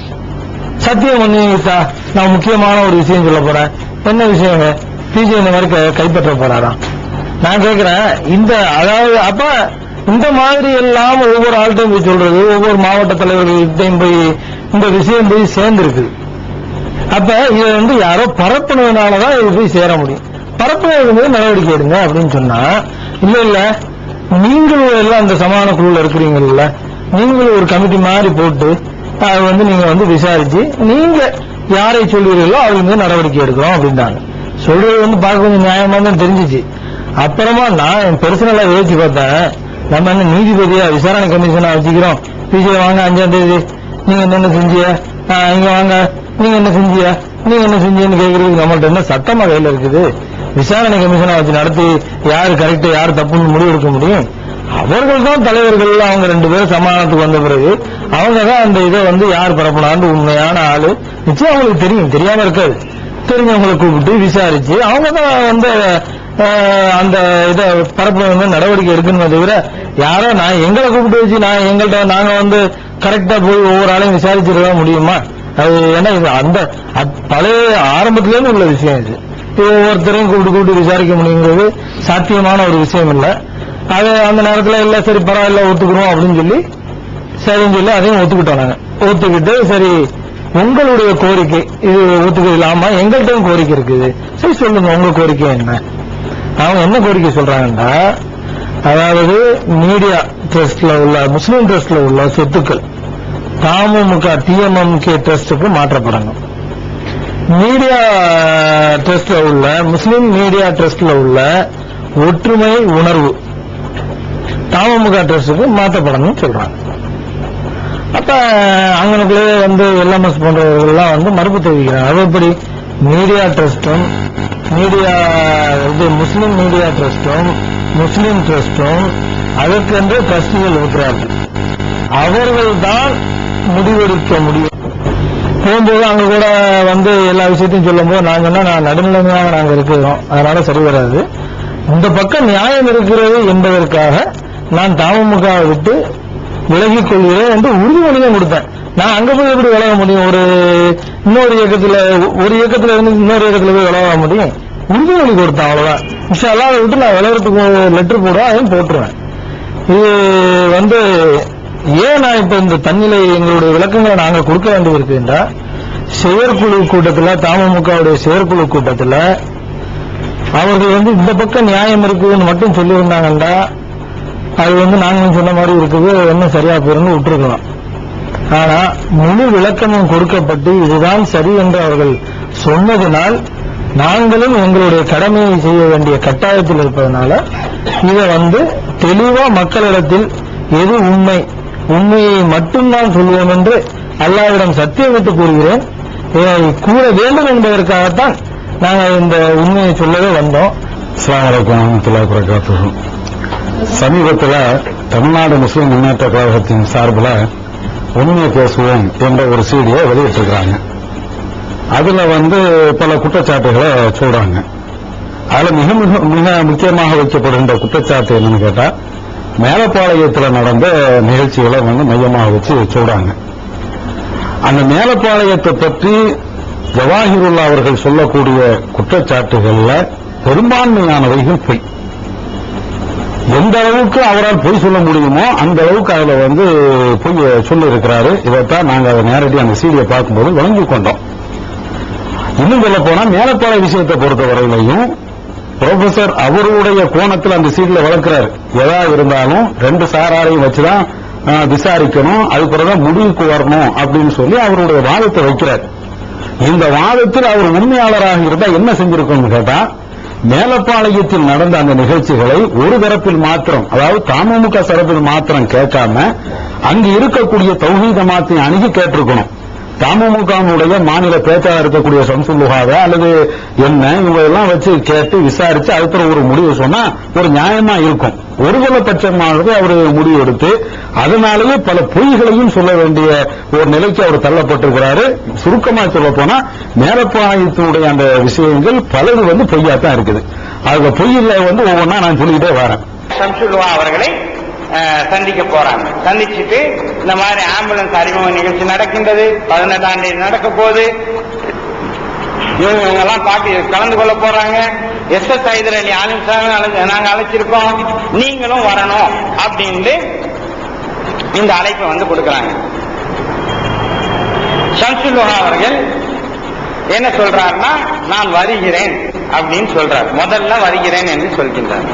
சத்தியம் பண்ணிட்டா நான் முக்கியமான ஒரு விஷயம் சொல்ல போறேன், என்ன விஷயங்க பிஜே இந்த மாதிரி கைப்பற்ற போறாராம். நான் கேட்கிறேன் அதாவது அப்ப இந்த மாதிரி எல்லாம் ஒவ்வொரு ஆள்கிட்டையும் போய் சொல்றது, ஒவ்வொரு மாவட்ட தலைவர்கள்கிட்டையும் போய் இந்த விஷயம் போய் சேர்ந்திருக்கு. அப்ப இதை வந்து யாரோ பரப்புனதுனாலதான் இது போய் சேர முடியும், பரப்புனது நடவடிக்கை எடுங்க அப்படின்னு சொன்னா இல்ல நீங்களும் எல்லாம் அந்த சமான குழுல இருக்கிறீங்கல்ல, நீங்களும் ஒரு கமிட்டி மாதிரி போட்டு அதை வந்து நீங்க வந்து விசாரிச்சு நீங்க யாரை சொல்லுவீர்களோ அவங்க மீது நடவடிக்கை எடுக்கிறோம் அப்படின்றாங்க. சொல்றது வந்து பார்க்க கொஞ்சம் நியாயமா தான் தெரிஞ்சிச்சு. அப்புறமா நான் பெர்சனலா யோசிச்சு பார்த்தேன், நம்ம என்ன நீதிபதியா விசாரணை கமிஷனா வச்சுக்கிறோம், பிஜே வாங்க 5ஆம் தேதி நீங்க என்ன செஞ்சிய, இங்க வாங்க நீங்க என்ன செஞ்சிய கேட்கறதுக்கு நம்மள்ட்ட என்ன சட்டமா கையில இருக்குது? விசாரணை கமிஷனா வச்சு நடத்தி யாரு கரெக்ட் யாரு தப்புன்னு முடிவு எடுக்க முடியும்? அவர்கள் தான் தலைவர்கள். அவங்க 2 பேரும் சமாதானத்துக்கு வந்த பிறகு அவங்க தான் அந்த இதை வந்து யார் பரப்பலான்னு உண்மையான ஆளு நிச்சயம் அவங்களுக்கு தெரியும், தெரியாம இருக்காது, தெரிஞ்சவங்களை கூப்பிட்டு விசாரிச்சு அவங்க தான் வந்து அந்த இதை பரப்புறது நடவடிக்கை எடுக்கணுமே தவிர யாரோ நான் எங்களை கூப்பிட்டு வச்சு நாங்க வந்து கரெக்டா போய் ஒவ்வொரு ஆளையும் விசாரிச்சிருக்க முடியுமா? அது ஏன்னா இது அந்த பழைய ஆரம்பத்திலேருந்து உள்ள விஷயம் இது. ஒவ்வொருத்தரையும் கூப்பிட்டு விசாரிக்க முடியுங்கிறது சாத்தியமான ஒரு விஷயம் இல்லை. அது அந்த நேரத்தில் இல்ல சரி பரவாயில்ல ஒத்துக்கிறோம் அப்படின்னு சொல்லி சரின்னு சொல்லி அதையும் ஒத்துக்கிட்டோம். நாங்க ஒத்துக்கிட்டு சரி உங்களுடைய கோரிக்கை இது ஒத்துக்க இல்லாம எங்கள்கிட்ட கோரிக்கை இருக்குது, சரி சொல்லுங்க உங்க கோரிக்கை என்ன? அவங்க என்ன கோரிக்கை சொல்றாங்கன்னா, அதாவது மீடியா ட்ரஸ்ட்ல உள்ள முஸ்லீம் ட்ரஸ்ட்ல உள்ள சொத்துக்கள் தமுமுக டிஎம்எம்கே ட்ரஸ்டுக்கு மாற்றப்படணும். மீடியா ட்ரஸ்ட்ல உள்ள முஸ்லீம் மீடியா ட்ரஸ்ட்ல உள்ள ஒற்றுமை உணர்வு தமுமுக ட்ரஸ்டுக்கு மாற்றப்படணும் சொல்றாங்க. அப்ப அங்கனுக்குள்ளே வந்து எல்எம்எஸ் போன்றவர்கள்லாம் வந்து மறுப்பு தெரிவிக்கிறாங்க. அது எப்படி மீடியா ட்ரஸ்டும் முஸ்லீம் மீடியா ட்ரஸ்டும் முஸ்லீம் ட்ரஸ்டும் அதற்கென்று ட்ரஸ்டிகள் இருக்கிறார்கள், அவர்கள் தான் முடிவெடுக்க முடியும். போகும்போது அங்க கூட வந்து எல்லா விஷயத்தையும் சொல்லும் போது நான் சொன்னா நான் நடுநிலைமையாக நாங்க இருக்கிறோம், அதனால சரி வராது, இந்த பக்கம் நியாயம் இருக்கிறது என்பதற்காக நான் தமுமுகவை விட்டு விலகிக் கொள்கிறேன் என்று உறுதிமொழியும் கொடுத்தேன். நான் அங்க போய் எப்படி விலக முடியும்? ஒரு இயக்கத்துல இருந்து இன்னொரு இயக்கத்துல போய் விலக முடியும்? உறுதிமொழி கொடுத்தேன், அவ்வளவுதான். இன்ஷா அல்லாஹ் அதை விட்டு நான் விலகிறதுக்கு லெட்டர் போடுவேன், அதையும் போட்டுருவேன். இது வந்து ஏன் நான் இப்ப இந்த தன்னிலை எங்களுடைய விளக்கங்களை நாங்க கொடுக்க வேண்டியது இருக்குன்றா, செயற்குழு கூட்டத்தில் தமுமுகவுடைய செயற்குழு கூட்டத்தில் அவர்கள் வந்து இந்த பக்கம் நியாயம் இருக்குதுன்னு மட்டும் சொல்லியிருந்தாங்கண்டா அது வந்து நாங்களும் சொன்ன மாதிரி இருக்குது, என்ன சரியா போயிருன்னு விட்டுருக்கலாம். ஆனா முழு விளக்கமும் கொடுக்கப்பட்டு இதுதான் சரி என்று அவர்கள் சொன்னதினால் நாங்களும் எங்களுடைய கடமையை செய்ய வேண்டிய கட்டாயத்தில் இருப்பதனால இதை வந்து தெளிவா மக்களிடத்தில் எது உண்மையை மட்டும்தான் சொல்லுவோம் என்று அல்லாஹ்விடம் சத்தியமிட்டு கூறுகிறேன். கூற வேண்டும் என்பதற்காகத்தான் நாங்கள் இந்த உண்மையை சொல்லவே வந்தோம். அஸ்ஸலாமு அலைக்கும் வரஹ்மத்துல்லாஹி வபரகாத்துஹு. சமீபத்தில் தமிழ்நாடு முஸ்லிம் முன்னேற்ற கழகத்தின் சார்பில் உண்மையை பேசுவோம் என்ற ஒரு சீடியை வெளியிட்டிருக்கிறாங்க. அதுல பல குற்றச்சாட்டுகளை சொல்றாங்க. அதுல மிக மிக மிக முக்கியமாக வைக்கப்படுகின்ற குற்றச்சாட்டு என்னன்னு கேட்டா, மேலப்பாளையத்தில் நடந்த நிகழ்ச்சிகளை மையமாக வச்சு சொல்றாங்க. அந்த மேலப்பாளையத்தை பற்றி ஜவாஹிருல்லா அவர்கள் சொல்லக்கூடிய குற்றச்சாட்டுகள்ல பெரும்பான்மையானவைகள் பொய். எந்த அளவுக்கு அவரால் பொய் சொல்ல முடியுமோ அந்த அளவுக்கு அதுல பொய் சொல்லி இருக்கிறாரு. இதைத்தான் நாங்க அதை நேரடியாக அந்த சீடியை பார்க்கும்போது விளங்கிக் கொண்டோம். இன்னும் சொல்ல போனா மேலப்பாளைய விஷயத்தை பொறுத்தவரையிலையும் புரொஃபசர் அவருடைய கோணத்தில் அந்த சீட்ல வளர்க்கிறாரு. எதா இருந்தாலும் 2 சாராரையும் வச்சுதான் விசாரிக்கணும், அதுக்கப்புறம் முடிவுக்கு வரணும் அப்படின்னு சொல்லி அவருடைய வாதத்தை வைக்கிறார். இந்த வாதத்தில் அவர் உண்மையாளராக இருந்தா என்ன செஞ்சிருக்கோம்னு கேட்டா, மேலப்பாளையத்தில் நடந்த அந்த நிகழ்ச்சிகளை ஒரு தரப்பில் மாத்திரம், அதாவது தமுமுக தரப்பில் மாத்திரம் கேட்காம அங்கு இருக்கக்கூடிய தௌஹீத் ஜமாத்தை அணுகி கேட்டிருக்கணும். தமுமுகவுடைய மாநில பேச்சாளர் இருக்கக்கூடிய ஷம்சுல்லுஹாவை அல்லது என்ன இவங்க எல்லாம் வச்சு கேட்டு விசாரிச்சு அதுக்கப்புறம் ஒரு முடிவு சொன்னா ஒரு நியாயமா இருக்கும். ஒருதலை பட்சமானது அவர் முடிவு எடுத்து அதனாலேயே பல பொய்களையும் சொல்ல வேண்டிய ஒரு நிலைக்கு அவர் தள்ளப்பட்டிருக்கிறாரு. சுருக்கமா சொல்ல போனா மேலப்பாளையத்தினுடைய அந்த விஷயங்கள் பலது பொய்யாத்தான் இருக்குது. அதுல பொய்யில ஒவ்வொன்னா நான் சொல்லிக்கிட்டே வரேன். ஷம்சுல்லுஹா அவர்களை சந்திக்க போறாங்க. சந்திச்சுட்டு இந்த மாதிரி ஆம்புலன்ஸ் அறிமுக நிகழ்ச்சி நடக்கின்றது, 18ஆம் தேதி நடக்க போகுது, இவங்க எல்லாம் பாட்டு கலந்து கொள்ள போறாங்க. எஸ்.எஸ். ஹைதர் அலி ஆலிம் சாமி நாங்க அழைச்சிருக்கோம், நீங்களும் வரணும் அப்படின்னு இந்த அழைப்பை கொடுக்கறாங்க. ஷம்சுல்லுஹா அவர்கள் என்ன சொல்றாருன்னா, நான் வருகிறேன் அப்படின்னு சொல்றார். முதல்ல வருகிறேன் என்று சொல்கின்றார்.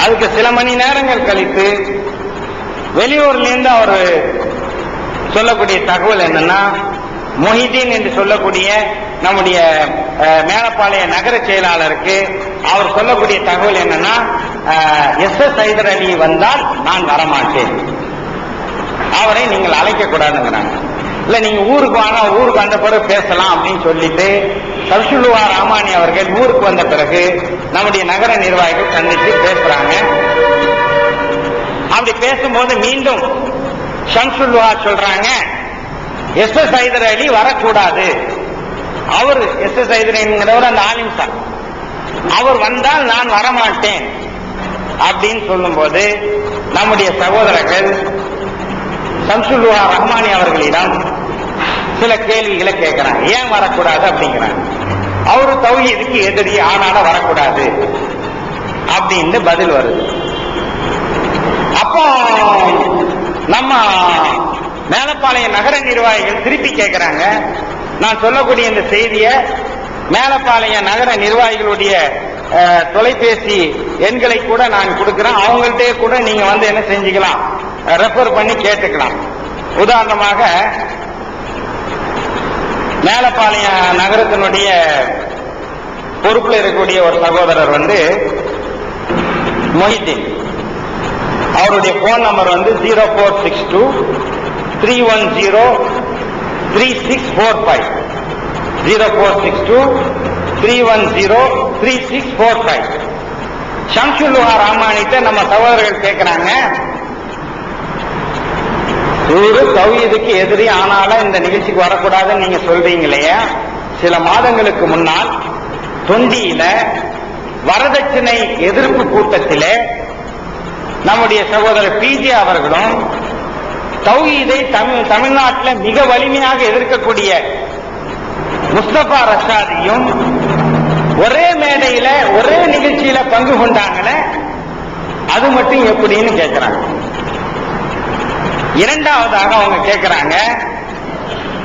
அதுக்கு சில மணி நேரங்கள் கழித்து வெளியூர்ல இருந்து அவர் சொல்லக்கூடிய தகவல் என்னன்னா, மொஹிதீன் என்று சொல்லக்கூடிய நம்முடைய மேலப்பாளைய நகர செயலாளருக்கு அவர் சொல்லக்கூடிய தகவல் என்னன்னா, எஸ்.எஸ். ஹைதர் அலி வந்தால் நான் வரமாட்டேன், அவரை நீங்கள் அழைக்க கூடாதுங்கிறாங்க. இல்ல நீங்க ஊருக்கு வாங்க, ஊருக்கு வந்த பிறகு பேசலாம் அப்படின்னு சொல்லிட்டு ஷம்சுல்லுஹா ரஹ்மானி அவர்கள் ஊருக்கு வந்த பிறகு நம்முடைய நகர நிர்வாகிகள் சந்தித்து பேசுறாங்க. அப்படி பேசும்போது மீண்டும் ஷம்சுல்லுஹா சொல்றாங்க, எஸ்.எஸ். ஹைதர் அலி வரக்கூடாது, அவர் எஸ்.எஸ். ஹைதர் அலிங்கிறவர் அந்த ஆலிம் சார், அவர் வந்தால் நான் வரமாட்டேன் அப்படின்னு சொல்லும் போது நம்முடைய சகோதரர்கள் ஷம்சுல்லுஹா ரஹ்மானி அவர்களிடம் சில கேள்விகளை கேட்கிறாங்க. ஏன் வரக்கூடாது அப்படிங்கிறாங்க. அவரு தௌஹீதுக்கு எதிரி, ஆனால வரக்கூடாது அப்படின்னு பதில் வருது. அப்போ நம்ம மேலப்பாளைய நகர நிர்வாகிகள் திருப்பி கேட்கிறாங்க, நான் சொல்லக்கூடிய இந்த செய்தியை மேலப்பாளைய நகர நிர்வாகிகளுடைய தொலைபேசி எண்களை கூட நான் கொடுக்கிறேன், அவங்கள்ட்டே கூட நீங்க என்ன செஞ்சுக்கலாம், ரெஃபர் பண்ணி கேட்டுக்கலாம். உதாரணமாக மேலப்பாளைய நகரத்தினுடைய பொறுப்பில் இருக்கக்கூடிய ஒரு சகோதரர் மொஹிதீன், அவருடைய போன் நம்பர் 0462-310-3645 0462-310-3645. ஷம்சுல்லுஹா ரஹ்மானிட்ட நம்ம சகோதரர்கள் கேட்கிறாங்க, ஒரு தௌஹீதுக்கு எதிரி ஆனால இந்த நிகழ்ச்சிக்கு வரக்கூடாதுன்னு நீங்க சொல்றீங்களே, சில மாதங்களுக்கு முன்னால் தொண்டியில வரதட்சணை எதிர்ப்பு கூட்டத்திலே நம்முடைய சகோதரர் பிஜே அவர்களும் தௌஹீதை தமிழ்நாட்டில் மிக வலிமையாக எதிர்க்கக்கூடிய முஸ்தபா ரஷாதியும் ஒரே மேடையில ஒரே நிகழ்ச்சியில பங்கு கொண்டாங்களே, அது மட்டும் எப்படின்னு கேட்கிறாங்க. இரண்டாவதாக அவங்க கேட்கிறாங்க,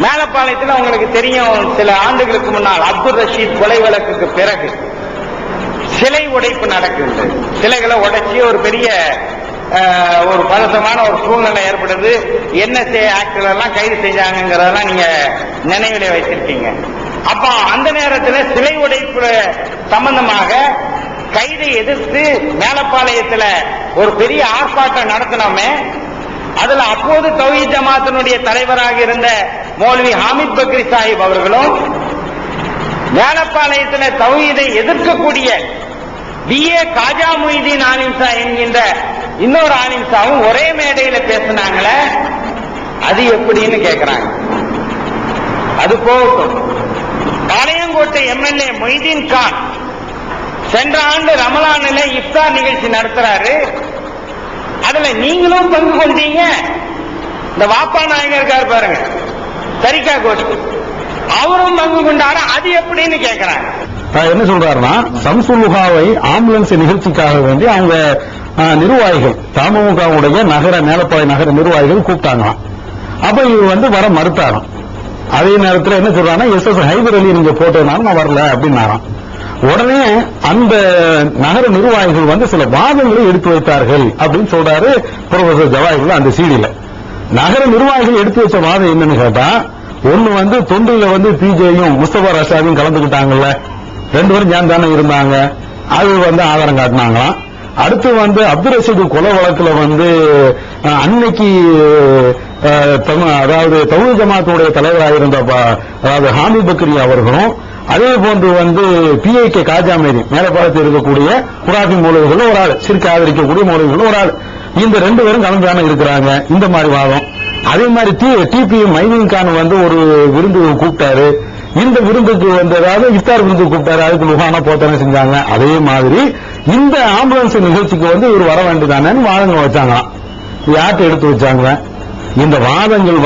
மேலப்பாளையத்தில் உங்களுக்கு தெரியும், சில ஆண்டுகளுக்கு முன்னால் அப்துல் ரஷீத் கொலை வழக்குக்கு பிறகு சிலை உடைப்பு நடக்குது. சிலைகளை உடைச்சி ஒரு பெரிய ஒரு பதட்டமான ஒரு சூழ்நிலை ஏற்படுது. என்எஸ்ஏ ஆக்ட்ல எல்லாம் கைது செஞ்சாங்கிறதெல்லாம் நீங்க நினைவிலே வைத்திருக்கீங்க. அப்ப அந்த நேரத்தில் சிலை உடைப்பு சம்பந்தமாக கைதை எதிர்த்து மேலப்பாளையத்தில் ஒரு பெரிய ஆர்ப்பாட்டம் நடத்தினோமே, அதுல அப்போது தௌஹீத் ஜமாத்தினுடைய தலைவராக இருந்த மௌலவி ஹாமித் பக்ரி சாஹிப் அவர்களும் மேலப்பாளையத்தில் தௌஹீதை எதிர்க்கக்கூடிய B.A. காஜா முஹிதீன் ஆலிம்சா என்கின்ற இன்னொரு ஆலிம்சாவும் ஒரே மேடையில பேசினாங்களே, அது எப்படின்னு கேட்கிறாங்க. அது போகட்டும். பாளையங்கோட்டை எம்எல்ஏ மொய்தீன் கான் சென்ற ஆண்டு ரமலானில் இஃப்தார் நிகழ்ச்சி நடத்துறாரு. அதுல நீங்களும் பங்கு கொண்டீங்க. இந்த வாப்பா நாயகர் இருக்காரு பாருங்க, தரிகா கோஷ்டி, அவரும் பங்கு கொண்டாரு. அது எப்படின்னு கேட்கிறாங்க. என்ன சொல்றாருன்னா, சம்சுலுகாவை ஆம்புலன்ஸ் நிகழ்ச்சிக்காக வேண்டி அவங்க நிர்வாகிகள், தமுகவுடைய மேலப்பாளைய நகர நிர்வாகிகள் கூப்பிட்டாங்களாம். அப்ப இவர் வர மறுத்தாராம். அதே நேரத்தில் என்ன சொல்றாங்கன்னா, SS ஹைதர் அலி நீங்க போட்டதுனால நான் வரல அப்படின்னாராம். உடனே அந்த நகர நிர்வாகிகள் சில வாதங்களை எடுத்து வைத்தார்கள் அப்படின்னு சொல்றாரு புரொஃபசர் ஜவாஹிருல்லா அந்த சீடியில. நகர நிர்வாகிகள் எடுத்து வச்ச வாதம் என்னன்னு கேட்டா, ஒண்ணு தொண்டில பிஜேயும் முஸ்தபா ரஷாதையும் கலந்துக்கிட்டாங்கல்ல, 2 பேரும் சேர்ந்தானே இருந்தாங்க, அது ஆதாரம் காட்டினாங்களாம். அடுத்து அப்துல் ரஷீது கொலை வழக்குல அன்னைக்கு அதாவது தௌஹீத் ஜமாத்துடைய தலைவராக இருந்த அதாவது ஹாமித் பக்ரி அவர்களும், அதே போன்று PIK காஜாமேரி மேலப்பாளத்தில் இருக்கக்கூடிய குராஃபி மௌலவிகள் ஒரு ஆள், சிறுக்கு ஆதரிக்கக்கூடிய மௌலவிகள் ஒரு ஆள், இந்த 2 பேரும் கலந்துதானே இருக்கிறாங்க. இந்த மாதிரி வாதம். அதே மாதிரி TP மைதீன் கான் ஒரு விருந்து கூப்பிட்டாரு. இந்த விருந்துக்கு அதாவது இஃப்தார் விருந்து கூப்பிட்டாரு, அதுக்கு லுஹானா போத்தானே செஞ்சாங்க. அதே மாதிரி இந்த ஆம்புலன்ஸ் நிகழ்ச்சிக்கு இவர் வர வேண்டியதானு வாதங்கள் வச்சாங்களாம். யார்கிட்ட எடுத்து வச்சாங்க? இந்த வாதங்கள்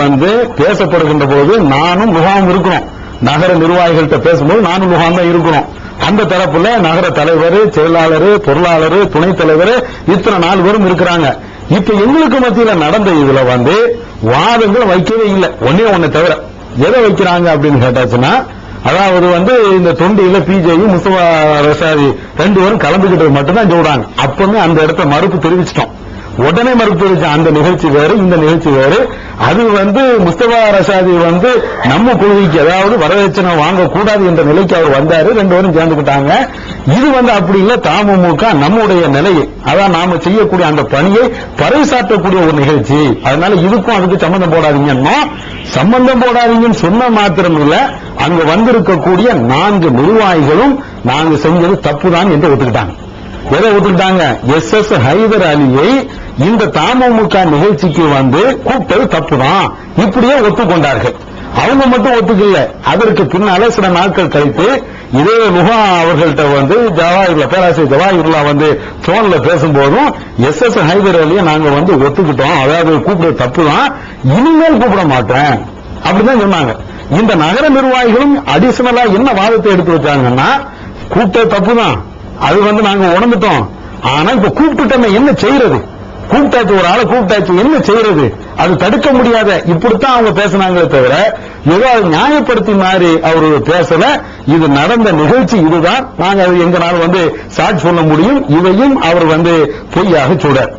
பேசப்படுகின்ற போது நானும் லுஹாவும் இருக்கணும். நகர நிர்வாகிகள்கிட்ட பேசும்போது நானும் லுஹான் தான் இருக்கணும். அந்த தரப்புல நகர தலைவர், செயலாளர், பொருளாளர், துணைத் தலைவர், இத்தனை 4 பேரும் இருக்கிறாங்க. இப்ப எங்களுக்கு மத்தியில நடந்த இதுல வாதங்கள் வைக்கவே இல்லை. ஒண்ணே தவிர எதை வைக்கிறாங்க அப்படின்னு கேட்டாச்சுன்னா, அதாவது இந்த தொண்டியில பிஜேயும் முஸ்தபா ரஷாதி 2 பேரும் கலந்துகிட்டது மட்டும்தான் சொல்றாங்க. அப்பவுமே அந்த இடத்த மறுப்பு தெரிவிச்சிட்டோம். உடனே மறுப்பு தெரிவிச்ச அந்த நிகழ்ச்சி வேறு, இந்த நிகழ்ச்சி வேறு. அது முஸ்தபா ரஷாதி நம்ம கொள்கைக்கு அதாவது வரதட்சணை வாங்கக்கூடாது என்ற நிலைக்கு அவர் வந்தாரு. 2 பேரும் சேர்ந்துக்கிட்டாங்க. இது அப்படி இல்ல, தமுக நம்முடைய நிலையை, அதான் நாம செய்யக்கூடிய அந்த பணியை பறைசாற்றக்கூடிய ஒரு நிகழ்ச்சி. அதனால இதுக்கும் அதுக்கு சம்பந்தம் போடாதீங்கன்னா, சம்பந்தம் போடாதீங்கன்னு சொன்ன மாத்திரம் இல்ல, அங்க வந்திருக்கக்கூடிய 4 நிர்வாகிகளும் நாங்க செஞ்சது தப்புதான் என்று ஒத்துக்கிட்டாங்க. எதை ஒத்துக்கிட்டாங்க? SS ஹைதர் அலியை இந்த தமுக நிகழ்ச்சிக்கு கூப்பிட்டது தப்புதான், இப்படியே ஒத்துக்கொண்டார்கள். அவங்க மட்டும் ஒத்துக்கல. அதற்கு பின்னால சில நாட்கள் கழித்து இதே லுஹா அவர்கள்ட்ட ஜவாஹிருல்லா, பேராசிரியர் ஜவாஹிருல்லா போன்ல பேசும்போதும் SS ஹைதர் அலியை நாங்க ஒத்துக்கிட்டோம், அதாவது கூப்பிடுறது தப்புதான், இனிமேல் கூப்பிட மாட்டேன் அப்படிதான் சொன்னாங்க. இந்த நகர நிர்வாகிகளும் அடிஷனலா என்ன வாதத்தை எடுத்து வச்சாங்கன்னா, கூப்பிட்டது தப்புதான், அது நாங்க உணர்ந்துட்டோம், ஆனா இப்ப கூப்பிட்டுட்டோமே என்ன செய்யறது, கூப்பிட்டாச்சு, ஒரு ஆளை கூப்பிட்டாச்சு, என்ன செய்யறது, அது தடுக்க முடியாத, இப்படித்தான் அவங்க பேசினாங்களே தவிர ஏதோ அது நியாயப்படுத்தி மாதிரி அவரு பேசல. இது நடந்த நிகழ்ச்சி இதுதான், நாங்க அது எங்கனால சாட்சி சொல்ல முடியும். இதையும் அவர் பொய்யாக சொல்றார்.